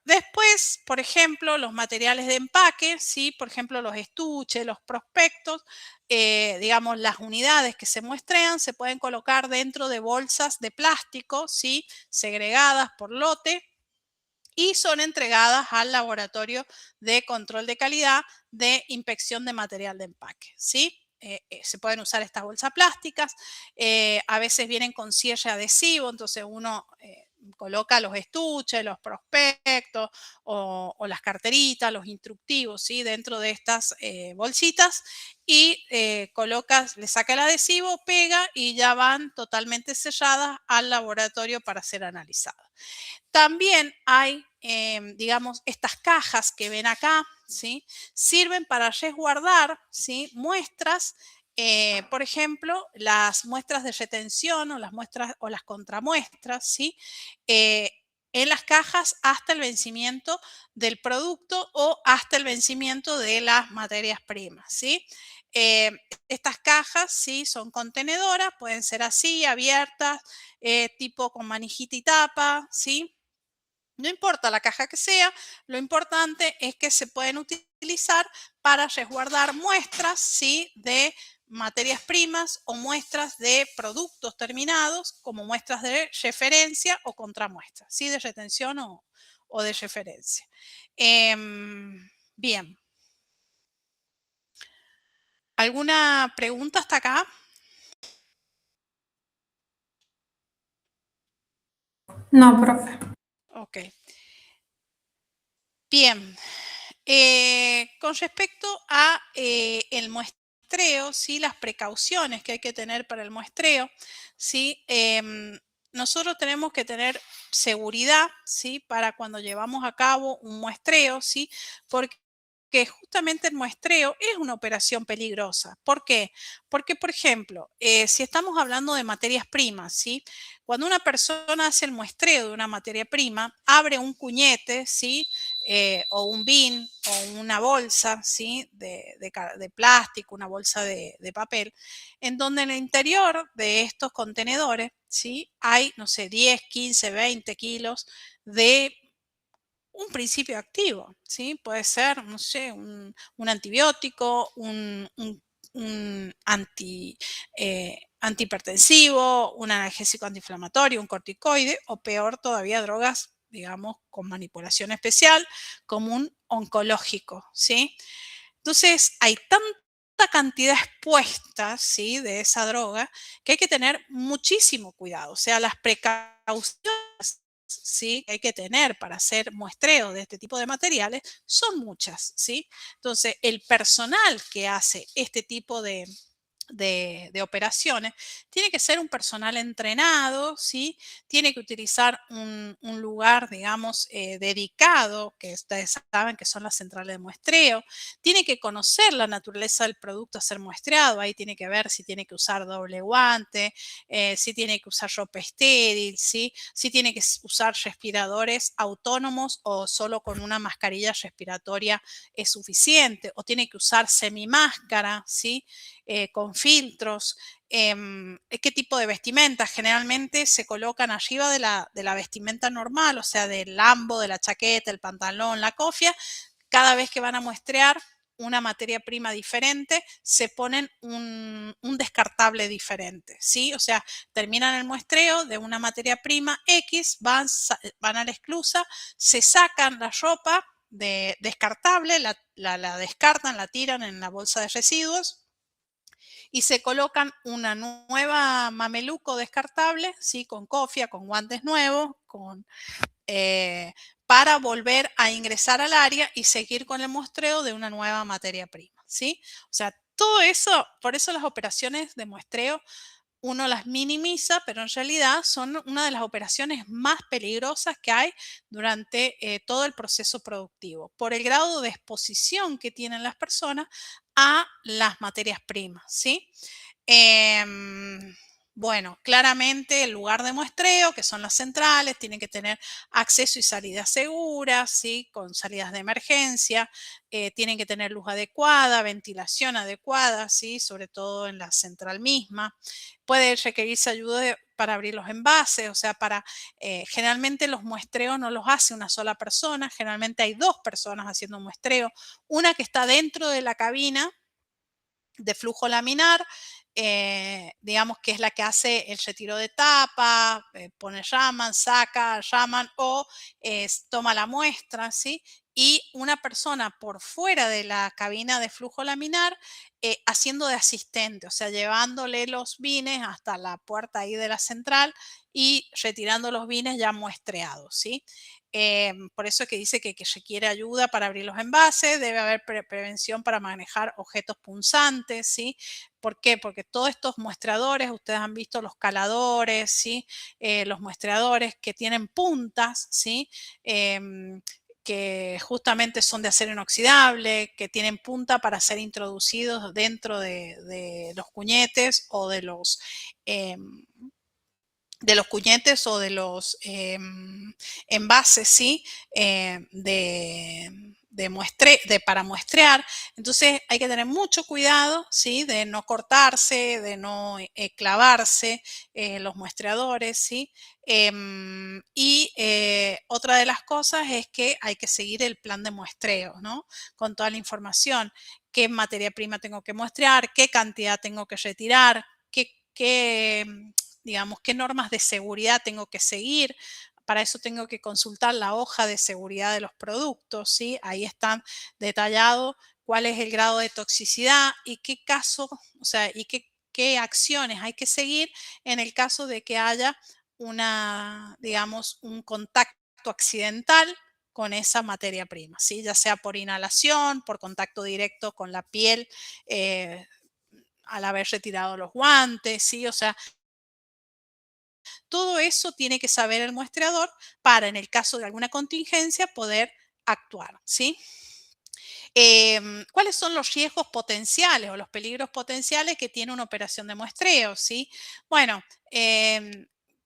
Después, por ejemplo, los materiales de empaque, ¿sí? Por ejemplo, los estuches, los prospectos, digamos, las unidades que se muestrean se pueden colocar dentro de bolsas de plástico, ¿sí? Segregadas por lote y son entregadas al laboratorio de control de calidad de inspección de material de empaque, ¿sí? Se pueden usar estas bolsas plásticas, a veces vienen con cierre adhesivo, entonces uno coloca los estuches, los prospectos o las carteritas, los instructivos, ¿sí? Dentro de estas bolsitas y le saca el adhesivo, pega y ya van totalmente selladas al laboratorio para ser analizadas. También hay, digamos, estas cajas que ven acá, ¿sí? Sirven para resguardar, ¿sí? Muestras, por ejemplo, las muestras de retención o las muestras o las contramuestras, ¿sí? En las cajas hasta el vencimiento del producto o hasta el vencimiento de las materias primas, ¿sí? Estas cajas, ¿sí? Son contenedoras, pueden ser así, abiertas, tipo con manijita y tapa, ¿sí? No importa la caja que sea, lo importante es que se pueden utilizar para resguardar muestras, ¿sí? De materias primas o muestras de productos terminados como muestras de referencia o contramuestras, ¿sí? De retención o de referencia. Bien. ¿Alguna pregunta hasta acá? No, profe. Ok. Bien. Con respecto a el muestreo, ¿sí? Las precauciones que hay que tener para el muestreo, ¿sí? Nosotros tenemos que tener seguridad, ¿sí? Para cuando llevamos a cabo un muestreo, ¿sí? Porque justamente el muestreo es una operación peligrosa. ¿Por qué? Porque, por ejemplo, si estamos hablando de materias primas, ¿sí? Cuando una persona hace el muestreo de una materia prima, abre un cuñete, ¿sí? O un bin o una bolsa, ¿sí? De plástico, una bolsa de papel, en donde en el interior de estos contenedores, ¿sí? Hay, no sé, 10, 15, 20 kilos de un principio activo, ¿sí? Puede ser, no sé, un antibiótico, un antihipertensivo, un analgésico antiinflamatorio, un corticoide o peor todavía drogas, digamos, con manipulación especial como un oncológico, ¿sí? Entonces hay tanta cantidad expuesta, ¿sí? De esa droga que hay que tener muchísimo cuidado, o sea, las precauciones, ¿sí? Que hay que tener para hacer muestreo de este tipo de materiales son muchas, ¿sí? Entonces, el personal que hace este tipo de operaciones, tiene que ser un personal entrenado, ¿sí? Tiene que utilizar un lugar, digamos, dedicado, que ustedes saben que son las centrales de muestreo, tiene que conocer la naturaleza del producto a ser muestreado, ahí tiene que ver si tiene que usar doble guante, si tiene que usar ropa estéril, ¿sí? Si tiene que usar respiradores autónomos o solo con una mascarilla respiratoria es suficiente, o tiene que usar semimáscara, ¿sí? Con filtros, qué tipo de vestimenta. Generalmente se colocan arriba de la vestimenta normal, o sea, del lambo, de la chaqueta, el pantalón, la cofia. Cada vez que van a muestrear una materia prima diferente, se ponen un descartable diferente, ¿sí? O sea, terminan el muestreo de una materia prima X, van a la esclusa, se sacan la ropa descartable, la descartan, la tiran en la bolsa de residuos y se colocan una nueva mameluco descartable, ¿sí? Con cofia, con guantes nuevos, para volver a ingresar al área y seguir con el muestreo de una nueva materia prima, ¿sí? O sea, todo eso, por eso las operaciones de muestreo uno las minimiza, pero en realidad son una de las operaciones más peligrosas que hay durante todo el proceso productivo, por el grado de exposición que tienen las personas a las materias primas, ¿sí? Bueno, claramente el lugar de muestreo, que son las centrales, tienen que tener acceso y salida seguras, ¿sí? Con salidas de emergencia, tienen que tener luz adecuada, ventilación adecuada, ¿sí? Sobre todo en la central misma. Puede requerirse ayuda para abrir los envases, o sea, generalmente los muestreos no los hace una sola persona, generalmente hay 2 personas haciendo un muestreo, una que está dentro de la cabina de flujo laminar, digamos que es la que hace el retiro de tapa, pone Raman, saca Raman o toma la muestra, ¿sí? Y una persona por fuera de la cabina de flujo laminar haciendo de asistente, o sea, llevándole los bines hasta la puerta ahí de la central y retirando los bines ya muestreados, ¿sí? Por eso es que dice que requiere ayuda para abrir los envases, debe haber prevención para manejar objetos punzantes, ¿sí? ¿Por qué? Porque todos estos muestradores, ustedes han visto los caladores, ¿sí? Los muestradores que tienen puntas, ¿sí? Que justamente son de acero inoxidable, que tienen punta para ser introducidos dentro de los cuñetes o de los cuñetes o de los envases, ¿sí? Para muestrear. Entonces hay que tener mucho cuidado, ¿sí? De no cortarse, de no clavarse los muestreadores, ¿sí? Otra de las cosas es que hay que seguir el plan de muestreo, ¿no? Con toda la información, qué materia prima tengo que muestrear, qué cantidad tengo que retirar, digamos, qué normas de seguridad tengo que seguir. Para eso tengo que consultar la hoja de seguridad de los productos, ¿sí? Ahí están detallados cuál es el grado de toxicidad y qué caso, o sea, y qué acciones hay que seguir en el caso de que haya digamos, un contacto accidental con esa materia prima, ¿sí? Ya sea por inhalación, por contacto directo con la piel, al haber retirado los guantes, ¿sí? O sea, todo eso tiene que saber el muestreador para, en el caso de alguna contingencia, poder actuar, ¿sí? ¿Cuáles son los riesgos potenciales o los peligros potenciales que tiene una operación de muestreo, ¿sí? Bueno,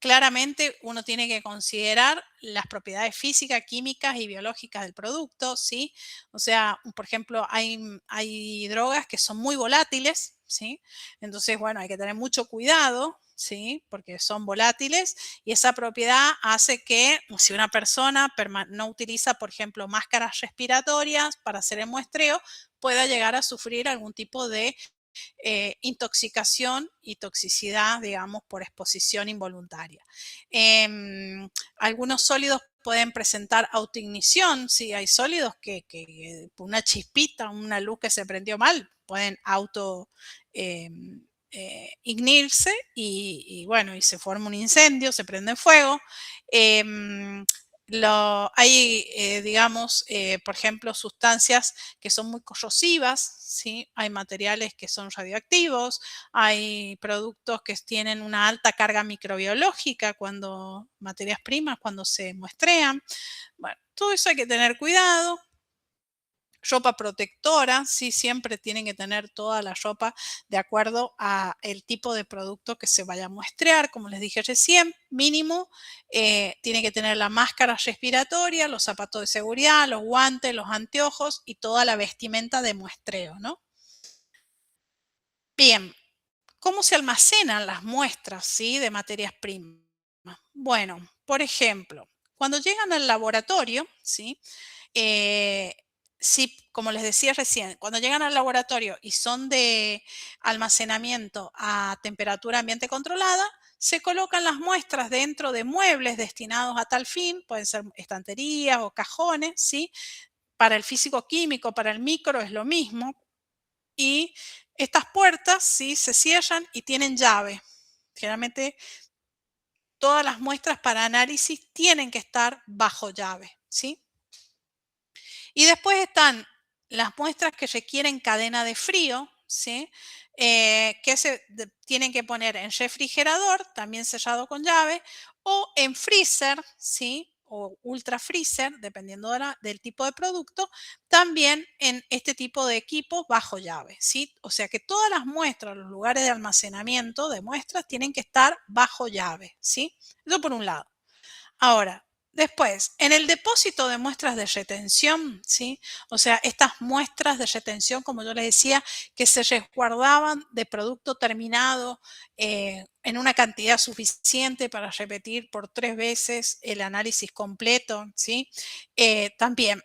claramente uno tiene que considerar las propiedades físicas, químicas y biológicas del producto, ¿sí? O sea, por ejemplo, hay drogas que son muy volátiles, ¿sí? Entonces, bueno, hay que tener mucho cuidado, ¿sí? Porque son volátiles y esa propiedad hace que si una persona no utiliza, por ejemplo, máscaras respiratorias para hacer el muestreo, pueda llegar a sufrir algún tipo de intoxicación y toxicidad, digamos, por exposición involuntaria. Algunos sólidos pueden presentar autoignición, sí, hay sólidos que una chispita, una luz que se prendió mal, pueden ignirse y bueno, y se forma un incendio, se prende fuego. Hay, digamos, por ejemplo, sustancias que son muy corrosivas, ¿sí? Hay materiales que son radioactivos, hay productos que tienen una alta carga microbiológica materias primas, cuando se muestrean. Bueno, todo eso hay que tener cuidado. Ropa protectora, sí, siempre tienen que tener toda la ropa de acuerdo a el tipo de producto que se vaya a muestrear, como les dije recién, mínimo, tiene que tener la máscara respiratoria, los zapatos de seguridad, los guantes, los anteojos y toda la vestimenta de muestreo, ¿no? Bien, ¿cómo se almacenan las muestras, ¿sí? De materias primas? Bueno, por ejemplo, cuando llegan al laboratorio, ¿sí? Sí, como les decía recién, cuando llegan al laboratorio y son de almacenamiento a temperatura ambiente controlada, se colocan las muestras dentro de muebles destinados a tal fin, pueden ser estanterías o cajones, ¿sí? Para el físico-químico, para el micro es lo mismo. Y estas puertas, ¿sí? Se cierran y tienen llave. Generalmente todas las muestras para análisis tienen que estar bajo llave, ¿sí? Y después están las muestras que requieren cadena de frío, ¿sí? Que tienen que poner en refrigerador, también sellado con llave, o en freezer, ¿sí? o ultra freezer, dependiendo del tipo de producto, también en este tipo de equipos bajo llave, ¿sí? O sea que todas las muestras, los lugares de almacenamiento de muestras tienen que estar bajo llave, ¿sí? Eso por un lado. Ahora, después, en el depósito de muestras de retención, ¿sí? O sea, estas muestras de retención, como yo les decía, que se resguardaban de producto terminado en una cantidad suficiente para repetir por 3 veces el análisis completo, ¿sí? También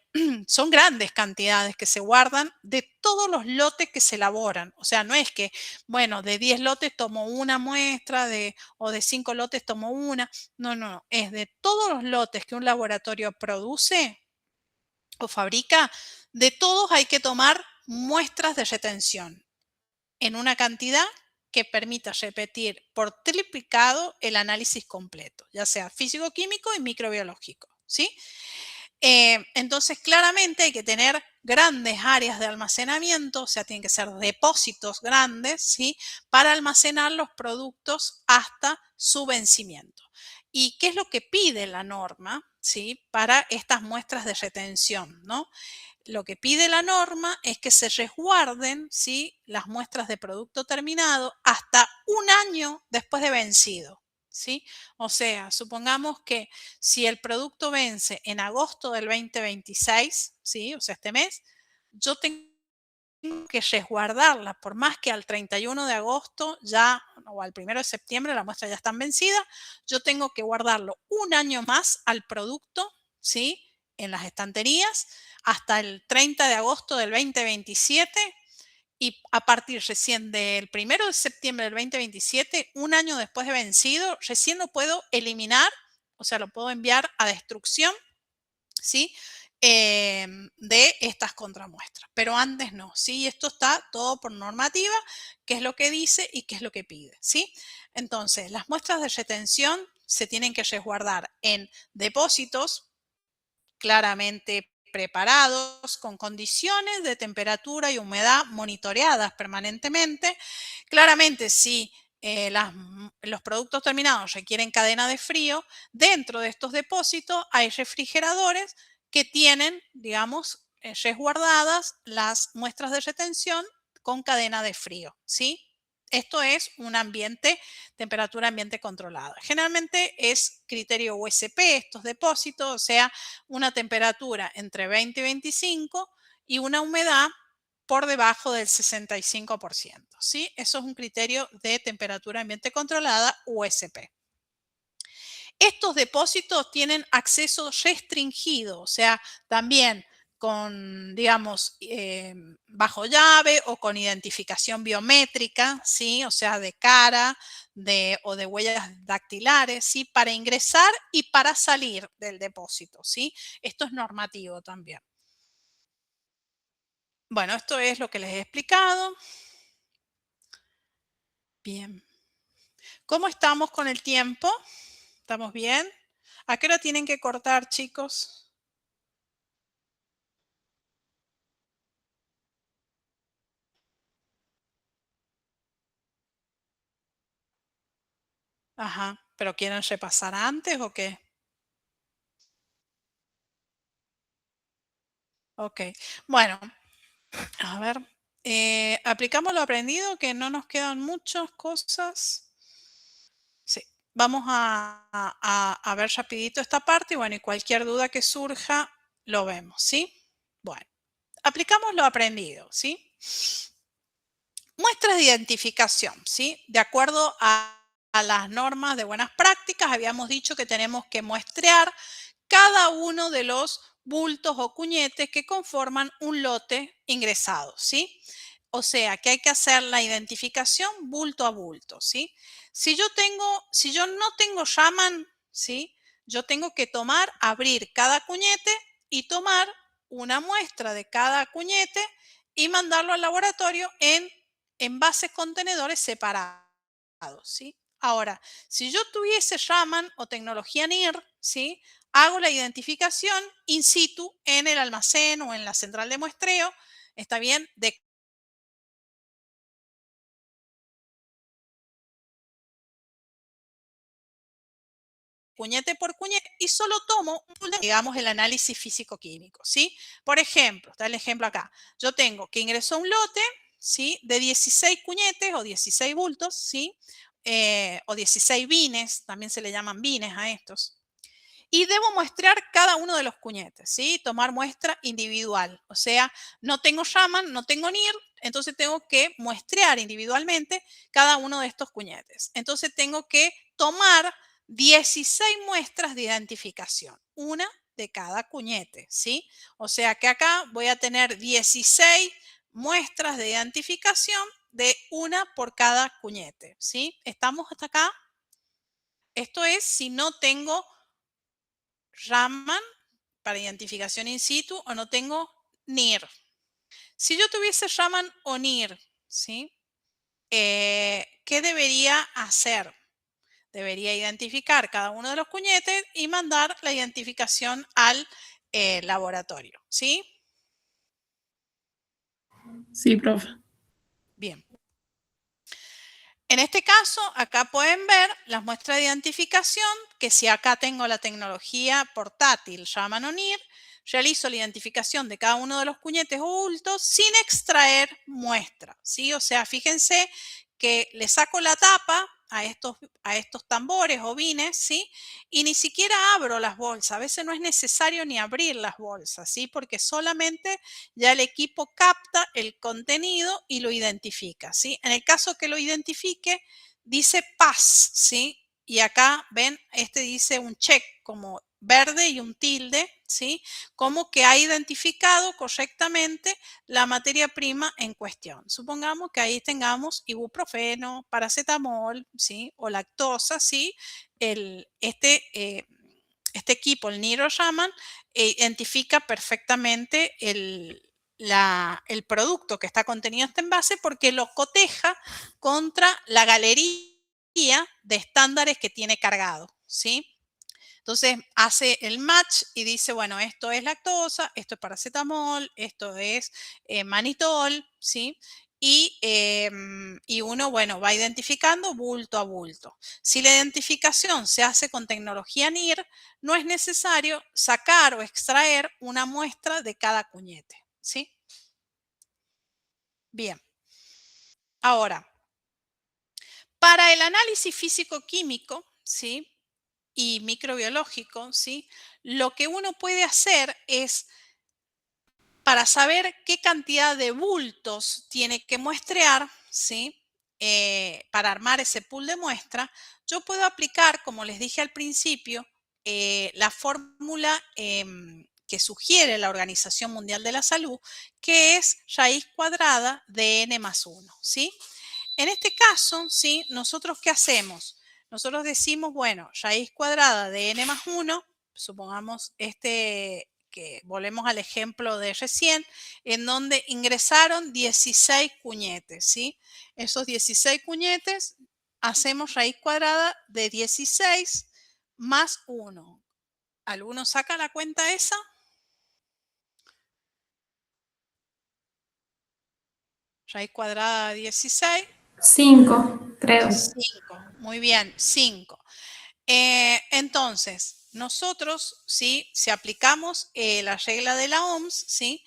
son grandes cantidades que se guardan de todos los lotes que se elaboran. O sea, no es que, bueno, de 10 lotes tomo una muestra o de 5 lotes tomo una. No, no, es de todos los lotes que un laboratorio produce o fabrica, de todos hay que tomar muestras de retención en una cantidad que permita repetir por triplicado el análisis completo, ya sea físico-químico y microbiológico, ¿sí? Entonces, claramente hay que tener grandes áreas de almacenamiento, o sea, tienen que ser depósitos grandes, ¿sí? Para almacenar los productos hasta su vencimiento. ¿Y qué es lo que pide la norma, ¿sí? Para estas muestras de retención, ¿no? Lo que pide la norma es que se resguarden, ¿sí? Las muestras de producto terminado hasta un año después de vencido. ¿Sí? O sea, supongamos que si el producto vence en agosto del 2026, ¿sí? O sea, este mes, yo tengo que resguardarla, por más que al 31 de agosto ya o al 1 de septiembre la muestra ya está vencida, yo tengo que guardarlo un año más al producto, ¿sí? En las estanterías hasta el 30 de agosto del 2027 y a partir recién del 1 de septiembre del 2027, un año después de vencido, recién lo puedo eliminar, o sea, lo puedo enviar a destrucción, ¿sí? De estas contramuestras. Pero antes no, ¿sí? Esto está todo por normativa, qué es lo que dice y qué es lo que pide, ¿sí? Entonces, las muestras de retención se tienen que resguardar en depósitos claramente preparados con condiciones de temperatura y humedad monitoreadas permanentemente. Claramente, si los productos terminados requieren cadena de frío, dentro de estos depósitos hay refrigeradores que tienen, digamos, resguardadas las muestras de retención con cadena de frío, ¿sí? Esto es un ambiente, temperatura ambiente controlada. Generalmente es criterio USP estos depósitos, o sea, una temperatura entre 20 y 25 y una humedad por debajo del 65%, ¿sí? Eso es un criterio de temperatura ambiente controlada USP. Estos depósitos tienen acceso restringido, o sea, también con, digamos, bajo llave o con identificación biométrica, ¿sí? O sea, de cara o de huellas dactilares, ¿sí? Para ingresar y para salir del depósito, ¿sí? Esto es normativo también. Bueno, esto es lo que les he explicado. Bien. ¿Cómo estamos con el tiempo? ¿Estamos bien? ¿A qué hora tienen que cortar, chicos? Ajá, ¿pero quieren repasar antes o qué? Ok, bueno, a ver, aplicamos lo aprendido, que no nos quedan muchas cosas. Sí, vamos a ver rapidito esta parte y bueno, y cualquier duda que surja, lo vemos, ¿sí? Bueno, aplicamos lo aprendido, ¿sí? Muestras de identificación, ¿sí? De acuerdo a las normas de buenas prácticas, habíamos dicho que tenemos que muestrear cada uno de los bultos o cuñetes que conforman un lote ingresado, ¿sí? O sea, que hay que hacer la identificación bulto a bulto, ¿sí? Si yo no tengo Raman, ¿sí? Yo tengo que abrir cada cuñete y tomar una muestra de cada cuñete y mandarlo al laboratorio en envases contenedores separados, ¿sí? Ahora, si yo tuviese Raman o tecnología NIR, ¿sí? Hago la identificación in situ en el almacén o en la central de muestreo, ¿está bien? De cuñete por cuñete y solo tomo, digamos, el análisis físico-químico, ¿sí? Por ejemplo, está el ejemplo acá. Yo tengo que ingresó un lote, ¿sí? De 16 cuñetes o 16 bultos, ¿sí? O 16 bines, también se le llaman bines a estos. Y debo muestrear cada uno de los cuñetes, ¿sí? Tomar muestra individual. O sea, no tengo Raman, no tengo NIR, entonces tengo que muestrear individualmente cada uno de estos cuñetes. Entonces tengo que tomar 16 muestras de identificación, una de cada cuñete, ¿sí? O sea que acá voy a tener 16 muestras de identificación de una por cada cuñete, ¿sí? ¿Estamos hasta acá? Esto es si no tengo Raman para identificación in situ o no tengo NIR. Si yo tuviese Raman o NIR, ¿sí? ¿Qué debería hacer? Debería identificar cada uno de los cuñetes y mandar la identificación al laboratorio, ¿sí? Sí, profe. Bien. En este caso, acá pueden ver las muestras de identificación, que si acá tengo la tecnología portátil Raman o NIR, realizo la identificación de cada uno de los cuñetes o bultos sin extraer muestra, ¿sí? O sea, fíjense que le saco la tapa a estos tambores o bines, ¿sí? Y ni siquiera abro las bolsas. A veces no es necesario ni abrir las bolsas, ¿sí? Porque solamente ya el equipo capta el contenido y lo identifica, ¿sí? En el caso que lo identifique, dice pass, ¿sí? Y acá, ven, este dice un check como verde y un tilde, ¿sí? Como que ha identificado correctamente la materia prima en cuestión. Supongamos que ahí tengamos ibuprofeno, paracetamol, ¿sí? O lactosa, ¿sí? Este equipo, el NIR-Raman, identifica perfectamente el producto que está contenido en este envase porque lo coteja contra la galería de estándares que tiene cargado, ¿sí? Entonces hace el match y dice, bueno, esto es lactosa, esto es paracetamol, esto es manitol, ¿sí? Y uno, bueno, va identificando bulto a bulto. Si la identificación se hace con tecnología NIR, no es necesario sacar o extraer una muestra de cada cuñete, ¿sí? Bien. Ahora, para el análisis físico-químico, ¿sí? Y microbiológico, ¿sí? Lo que uno puede hacer es, para saber qué cantidad de bultos tiene que muestrear, ¿sí? Para armar ese pool de muestra, yo puedo aplicar, como les dije al principio, la fórmula que sugiere la Organización Mundial de la Salud, que es raíz cuadrada de n más 1, ¿sí? En este caso, ¿sí? ¿Nosotros qué hacemos? Nosotros decimos, bueno, raíz cuadrada de n más 1, supongamos que volvemos al ejemplo de recién, en donde ingresaron 16 cuñetes, ¿sí? Esos 16 cuñetes, hacemos raíz cuadrada de 16 más 1. ¿Alguno saca la cuenta esa? Raíz cuadrada de 16. 5, creo. 5. Muy bien, 5. Entonces, nosotros, ¿sí? Si aplicamos la regla de la OMS, ¿sí?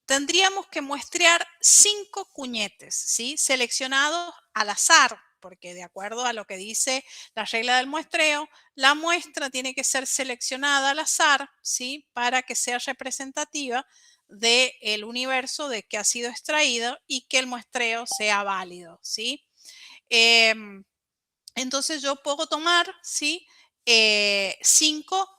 Tendríamos que muestrear 5 cuñetes, ¿sí? Seleccionados al azar, porque de acuerdo a lo que dice la regla del muestreo, la muestra tiene que ser seleccionada al azar, ¿sí? Para que sea representativa del universo de que ha sido extraído y que el muestreo sea válido, ¿sí? Entonces yo puedo tomar, ¿sí? 5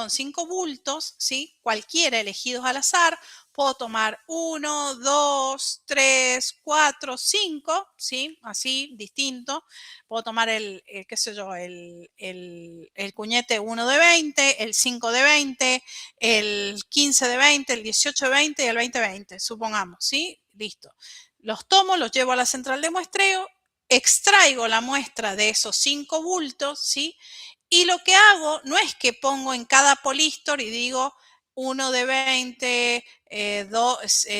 cinco bultos, ¿sí? Cualquiera elegidos al azar. Puedo tomar 1, 2, 3, 4, 5, ¿sí? Así, distinto. Puedo tomar qué sé yo, el cuñete 1 de 20, el 5 de 20, el 15 de 20, el 18 de 20 y el 20 de 20, supongamos, ¿sí? Listo. Los tomo, los llevo a la central de muestreo, extraigo la muestra de esos 5 bultos, ¿sí? Y lo que hago no es que pongo en cada polístor y digo 1 de 20,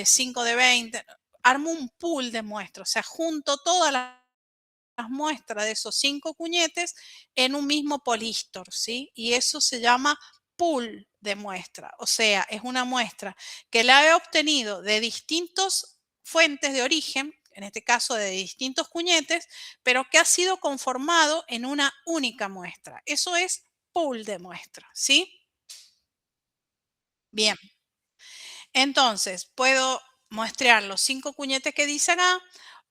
5 de 20, armo un pool de muestras, o sea, junto todas las muestras de esos 5 cuñetes en un mismo polístor, ¿sí? Y eso se llama pool de muestra, o sea, es una muestra que la he obtenido de distintas fuentes de origen, en este caso de distintos cuñetes, pero que ha sido conformado en una única muestra. Eso es pool de muestra, ¿sí? Bien. Entonces, puedo muestrear los 5 cuñetes que dice acá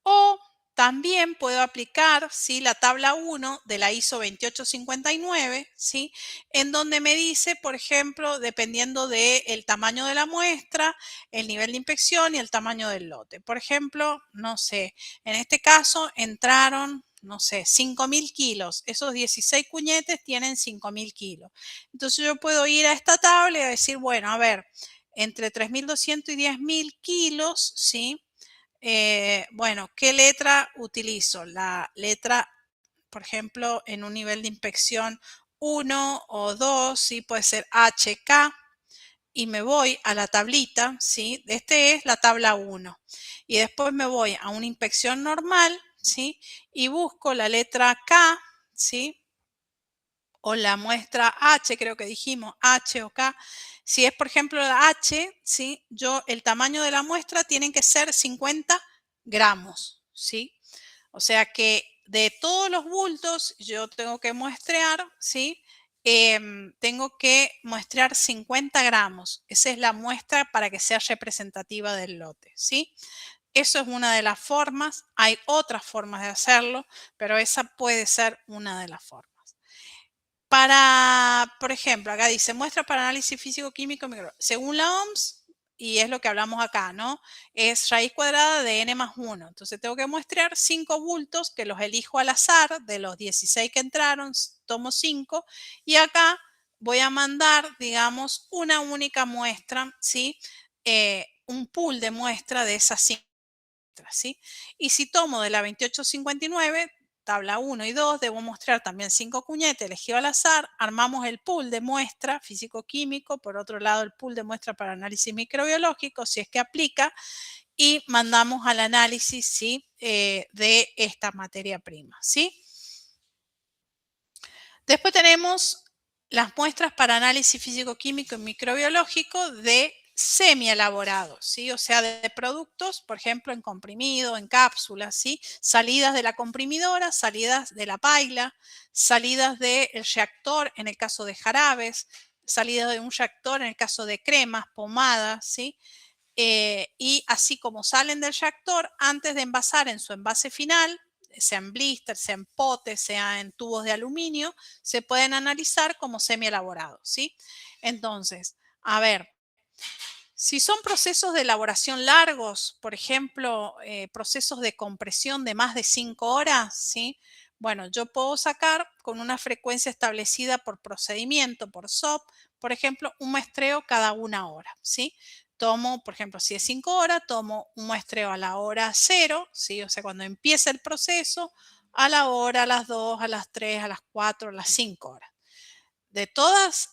o también puedo aplicar, ¿sí?, la tabla 1 de la ISO 28599, ¿sí?, en donde me dice, por ejemplo, dependiendo del tamaño de la muestra, el nivel de inspección y el tamaño del lote. Por ejemplo, no sé, en este caso entraron, no sé, 5.000 kilos. Esos 16 cuñetes tienen 5.000 kilos. Entonces yo puedo ir a esta tabla y decir, bueno, a ver, entre 3.200 y 10.000 kilos, ¿sí? Bueno, ¿qué letra utilizo? La letra, por ejemplo, en un nivel de inspección 1 o 2, ¿sí? Puede ser HK. Y me voy a la tablita, ¿sí? Este es la tabla 1. Y después me voy a una inspección normal, ¿sí? Y busco la letra K, ¿sí? O la muestra H, creo que dijimos, H o K. Si es, por ejemplo, la H, ¿sí?, el tamaño de la muestra tiene que ser 50 gramos, ¿sí? O sea que de todos los bultos yo tengo que muestrear, ¿sí? Tengo que muestrear 50 gramos. Esa es la muestra para que sea representativa del lote, ¿sí? Eso es una de las formas. Hay otras formas de hacerlo, pero esa puede ser una de las formas. Por ejemplo, acá dice, muestra para análisis físico-químico, según la OMS, y es lo que hablamos acá, ¿no? Es raíz cuadrada de n más 1. Entonces tengo que muestrear 5 bultos que los elijo al azar, de los 16 que entraron, tomo 5, y acá voy a mandar, digamos, una única muestra, ¿sí? Un pool de muestra de esas 5 muestras, ¿sí? Y si tomo de la 2859, tabla 1 y 2, debo mostrar también 5 cuñetes elegidos al azar. Armamos el pool de muestra físico-químico, por otro lado el pool de muestra para análisis microbiológico, si es que aplica, y mandamos al análisis, ¿sí?, de esta materia prima, ¿sí? Después tenemos las muestras para análisis físico-químico y microbiológico de semi-elaborados, ¿sí? O sea, de productos, por ejemplo, en comprimido, en cápsulas, ¿sí? Salidas de la comprimidora, salidas de la paila, salidas del reactor en el caso de jarabes, salidas de un reactor en el caso de cremas, pomadas, ¿sí? Y así como salen del reactor, antes de envasar en su envase final, sea en blister, sea en potes, sea en tubos de aluminio, se pueden analizar como semi-elaborados, ¿sí? Entonces, a ver, si son procesos de elaboración largos, por ejemplo, procesos de compresión de más de 5 horas, ¿sí? Bueno, yo puedo sacar con una frecuencia establecida por procedimiento, por SOP, por ejemplo, un muestreo cada 1 hora, ¿sí? Tomo, por ejemplo, si es 5 horas, tomo un muestreo a la hora 0, ¿sí? O sea, cuando empieza el proceso, a la hora, a las 2, a las 3, a las 4, a las 5 horas. De todas,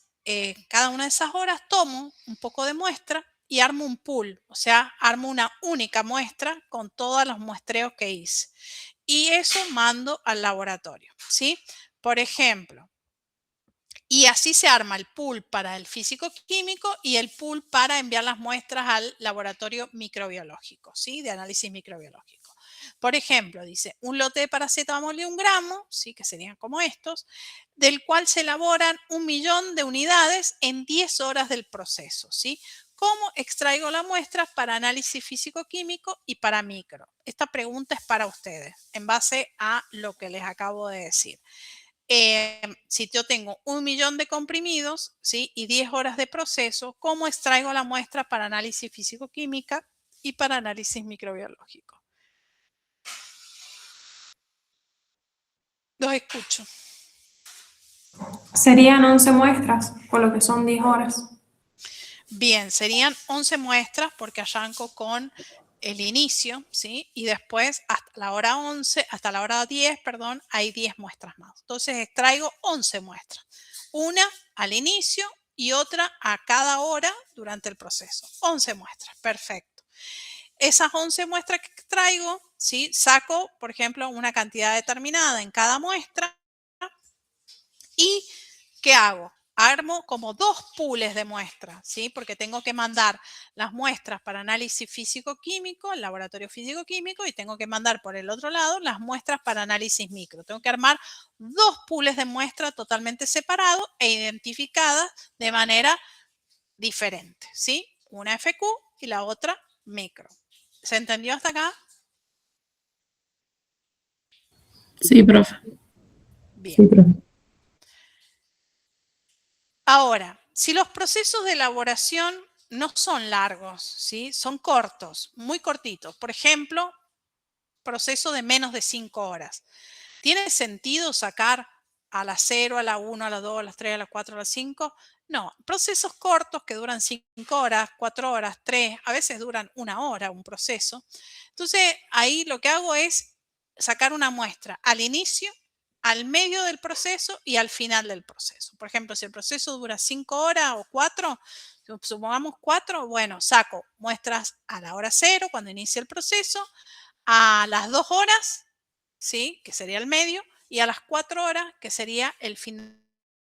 cada una de esas horas tomo un poco de muestra y armo un pool, o sea, armo una única muestra con todos los muestreos que hice. Y eso mando al laboratorio, ¿sí? Por ejemplo, y así se arma el pool para el físico-químico y el pool para enviar las muestras al laboratorio microbiológico, ¿sí? De análisis microbiológico. Por ejemplo, dice, un lote de paracetamol de 1 gramo, ¿sí?, que serían como estos, del cual se elaboran 1.000.000 de unidades en 10 horas del proceso, ¿sí? ¿Cómo extraigo la muestra para análisis físico-químico y para micro? Esta pregunta es para ustedes, en base a lo que les acabo de decir. Si yo tengo 1.000.000 de comprimidos, ¿sí?, y 10 horas de proceso, ¿cómo extraigo la muestra para análisis físico-química y para análisis microbiológico? Los escucho. Serían 11 muestras, por lo que son 10 horas. Bien, serían 11 muestras porque arranco con el inicio, ¿sí? Y después hasta la hora 11, hasta la hora 10, perdón, hay 10 muestras más. Entonces extraigo 11 muestras. Una al inicio y otra a cada hora durante el proceso. 11 muestras, perfecto. Esas 11 muestras que extraigo, ¿sí? Saco, por ejemplo, una cantidad determinada en cada muestra. ¿Y qué hago? Armo como 2 pools de muestras, ¿sí? Porque tengo que mandar las muestras para análisis físico-químico, el laboratorio físico-químico, y tengo que mandar por el otro lado las muestras para análisis micro. Tengo que armar 2 pools de muestras totalmente separados e identificadas de manera diferente, ¿sí? Una FQ y la otra micro. ¿Se entendió hasta acá? Sí, profe. Bien. Sí, profe. Ahora, si los procesos de elaboración no son largos, ¿sí? Son cortos, muy cortitos. Por ejemplo, proceso de menos de 5 horas. ¿Tiene sentido sacar a la 0, a la 1, a la 2, a las 3, a las 4, a las 5? No, procesos cortos que duran 5 horas, 4 horas, 3, a veces duran 1 hora un proceso. Entonces, ahí lo que hago es sacar una muestra al inicio, al medio del proceso y al final del proceso. Por ejemplo, si el proceso dura 5 horas o 4, supongamos 4, bueno, saco muestras a la hora 0 cuando inicia el proceso, a las 2 horas, ¿sí? Que sería el medio, y a las 4 horas, que sería el final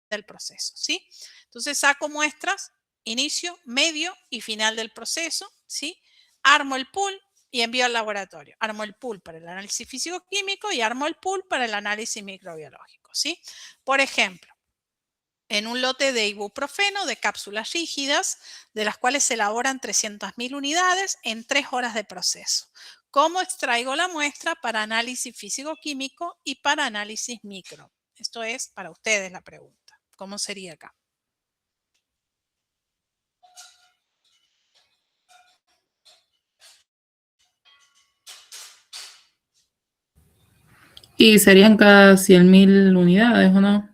del proceso, ¿sí? Entonces saco muestras, inicio, medio y final del proceso, ¿sí? Armo el pool y envío al laboratorio. Armo el pool para el análisis físico-químico y armo el pool para el análisis microbiológico, ¿sí? Por ejemplo, en un lote de ibuprofeno de cápsulas rígidas, de las cuales se elaboran 300.000 unidades en 3 horas de proceso. ¿Cómo extraigo la muestra para análisis físico-químico y para análisis micro? Esto es para ustedes la pregunta. ¿Cómo sería acá? Y serían cada 100.000 unidades, ¿o no?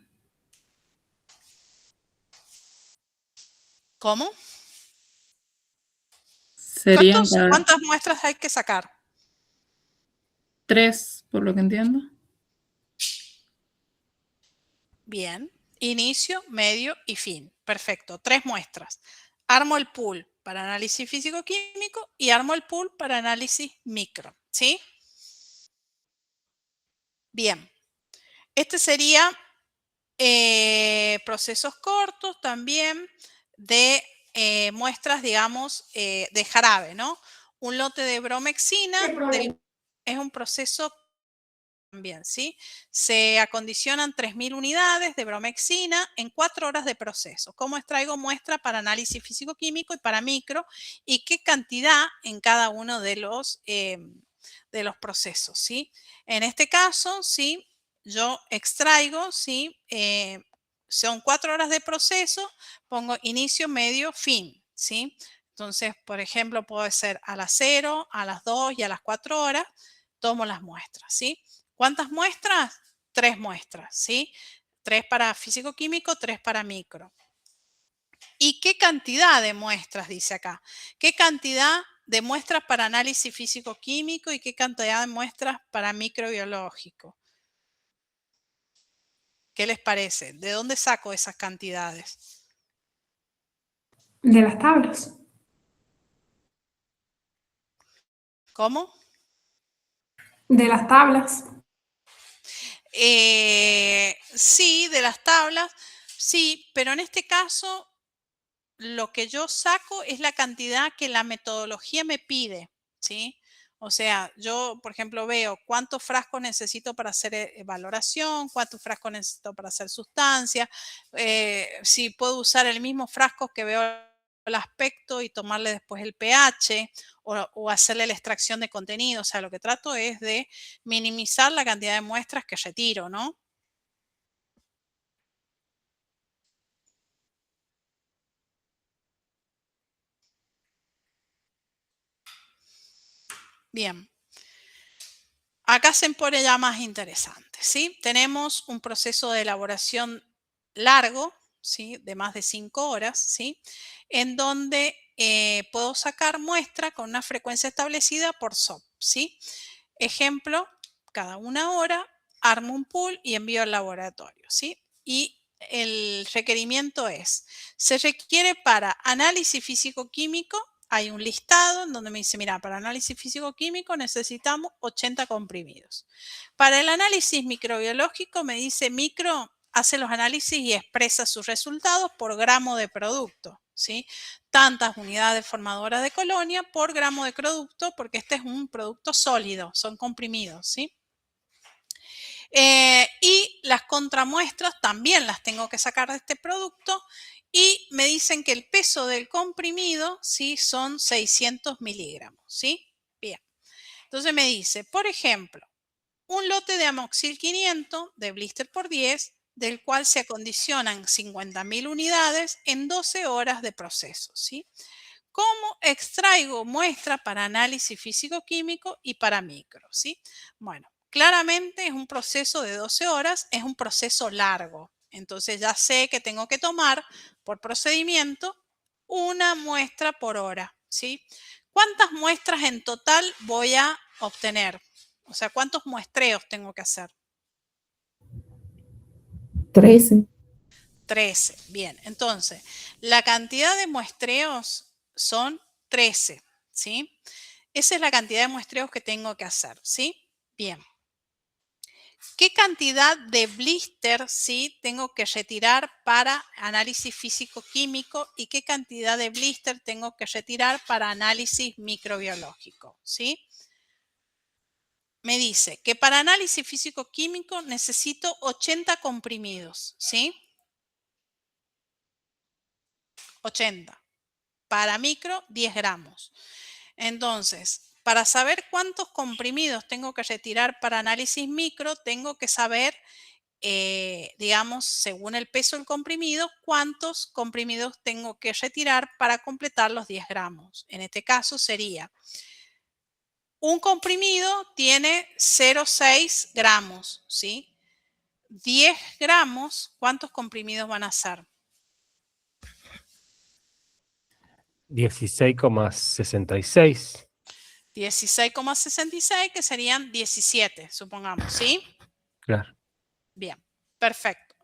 ¿Cómo? Serían cada ¿Cuántas muestras hay que sacar? 3, por lo que entiendo. Bien. Inicio, medio y fin. Perfecto. 3 muestras. Armo el pool para análisis físico-químico y armo el pool para análisis micro. ¿Sí? Bien. Este sería procesos cortos también de muestras, digamos, de jarabe, ¿no? Un lote de bromexina es un proceso también, ¿sí? Se acondicionan 3.000 unidades de bromexina en 4 horas de proceso. ¿Cómo extraigo muestra para análisis físico-químico y para micro? ¿Y qué cantidad en cada uno de los procesos, ¿sí? En este caso, ¿sí? Yo extraigo, ¿sí? Son 4 horas de proceso, pongo inicio, medio, fin, ¿sí? Entonces, por ejemplo, puede ser a las 0, a las 2 y a las 4 horas, tomo las muestras, ¿sí? ¿Cuántas muestras? 3 muestras, ¿sí? 3 para físico-químico, 3 para micro. ¿Y qué cantidad de muestras dice acá? ¿Qué cantidad de muestras para análisis físico-químico y qué cantidad de muestras para microbiológico? ¿Qué les parece? ¿De dónde saco esas cantidades? De las tablas. ¿Cómo? De las tablas. Sí, de las tablas, sí, pero en este caso lo que yo saco es la cantidad que la metodología me pide, ¿sí? O sea, yo, por ejemplo, veo cuántos frascos necesito para hacer valoración, cuántos frascos necesito para hacer sustancia, si puedo usar el mismo frasco que veo el aspecto y tomarle después el pH o hacerle la extracción de contenido. O sea, lo que trato es de minimizar la cantidad de muestras que retiro, ¿no? Bien. Acá se pone ya más interesante, ¿sí? Tenemos un proceso de elaboración largo, ¿sí? De más de 5 horas, ¿sí? En donde puedo sacar muestra con una frecuencia establecida por SOP, ¿sí? Ejemplo, cada 1 hora armo un pool y envío al laboratorio, ¿sí? Y el requerimiento es, se requiere para análisis físico-químico hay un listado en donde me dice, mira, para análisis físico-químico necesitamos 80 comprimidos. Para el análisis microbiológico me dice micro, hace los análisis y expresa sus resultados por gramo de producto, ¿sí? Tantas unidades formadoras de colonia por gramo de producto, porque este es un producto sólido, son comprimidos, ¿sí? Y las contramuestras también las tengo que sacar de este producto y me dicen que el peso del comprimido, ¿sí? Son 600 miligramos, ¿sí? Bien. Entonces me dice, por ejemplo, un lote de amoxil 500 de blister por 10, del cual se acondicionan 50.000 unidades en 12 horas de proceso, ¿sí? ¿Cómo extraigo muestra para análisis físico-químico y para micro, ¿sí? Bueno, claramente es un proceso de 12 horas, es un proceso largo. Entonces ya sé que tengo que tomar por procedimiento una muestra por hora, ¿sí? ¿Cuántas muestras en total voy a obtener? O sea, ¿cuántos muestreos tengo que hacer? 13. 13. Bien, entonces, la cantidad de muestreos son 13, ¿sí? Esa es la cantidad de muestreos que tengo que hacer, ¿sí? Bien. ¿Qué cantidad de blister, sí, tengo que retirar para análisis físico-químico y qué cantidad de blister tengo que retirar para análisis microbiológico, ¿sí? Me dice que para análisis físico-químico necesito 80 comprimidos, ¿sí? 80. Para micro, 10 gramos. Entonces, para saber cuántos comprimidos tengo que retirar para análisis micro, tengo que saber, digamos, según el peso del comprimido, cuántos comprimidos tengo que retirar para completar los 10 gramos. En este caso sería, un comprimido tiene 0,6 gramos, ¿sí? 10 gramos, ¿cuántos comprimidos van a ser? 16,66. 16,66, que serían 17, supongamos, ¿sí? Claro. Bien, perfecto.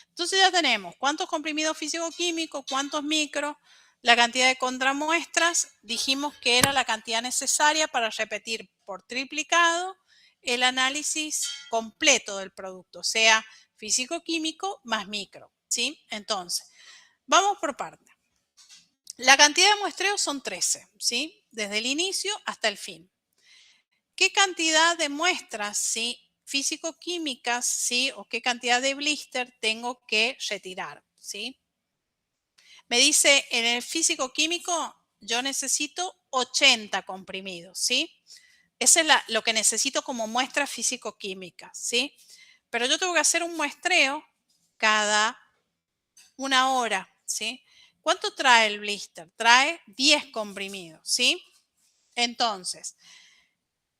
Entonces ya tenemos cuántos comprimidos físico-químicos, cuántos micros, la cantidad de contramuestras. Dijimos que era la cantidad necesaria para repetir por triplicado el análisis completo del producto, o sea, físico-químico más micro, ¿sí? Entonces, vamos por parte. La cantidad de muestreos son 13, ¿sí? Desde el inicio hasta el fin. ¿Qué cantidad de muestras, ¿sí? Físico-químicas, ¿sí? O qué cantidad de blister tengo que retirar, ¿sí? Me dice, en el físico-químico yo necesito 80 comprimidos, ¿sí? Ese es lo que necesito como muestra físico-química, ¿sí? Pero yo tengo que hacer un muestreo cada una hora, ¿sí? ¿Cuánto trae el blister? Trae 10 comprimidos, ¿sí? Entonces,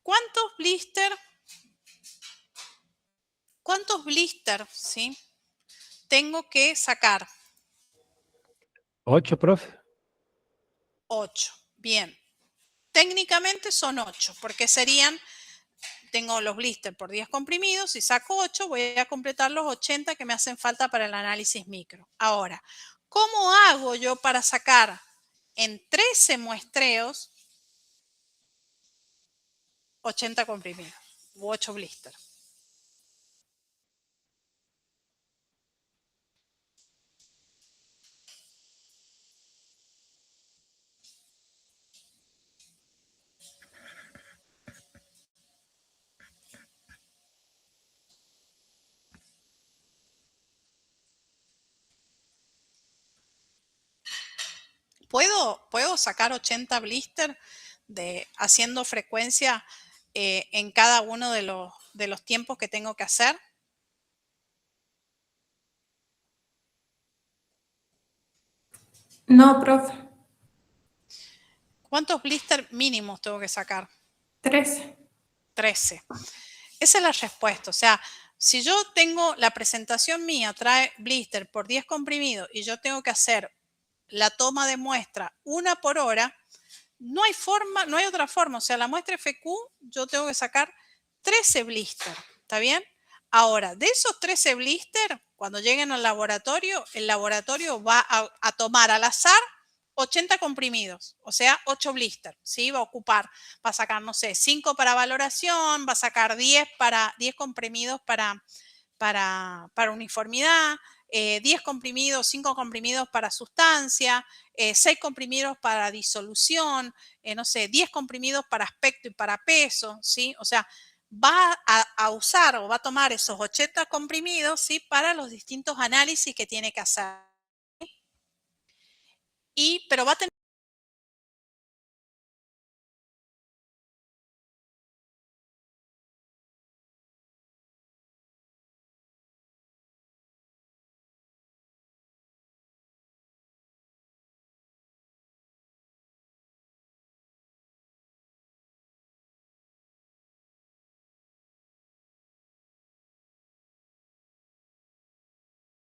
¿cuántos blister, ¿sí? Tengo que sacar? 8, profe. 8. Bien. Técnicamente son 8, porque serían, tengo los blister por 10 comprimidos, y saco 8, voy a completar los 80 que me hacen falta para el análisis micro. Ahora, ¿cómo hago yo para sacar en 13 muestreos 80 comprimidos u 8 blister? ¿Puedo sacar 80 blister haciendo frecuencia en cada uno de los tiempos que tengo que hacer? No, profe. ¿Cuántos blister mínimos tengo que sacar? 13. 13. Esa es la respuesta. O sea, si yo tengo la presentación mía, trae blister por 10 comprimidos y yo tengo que hacer la toma de muestra una por hora, no hay forma, no hay otra forma. O sea, la muestra FQ yo tengo que sacar 13 blister. ¿Está bien? Ahora, de esos 13 blister, cuando lleguen al laboratorio, el laboratorio va a tomar al azar 80 comprimidos, o sea, 8 blisters, ¿sí? Va a sacar, no sé, 5 para valoración, va a sacar 10 comprimidos para uniformidad, 10 comprimidos, 5 comprimidos para sustancia, 6 comprimidos para disolución, no sé, 10 comprimidos para aspecto y para peso, ¿sí? O sea, va a usar o va a tomar esos 80 comprimidos, ¿sí? Para los distintos análisis que tiene que hacer. Pero va a tener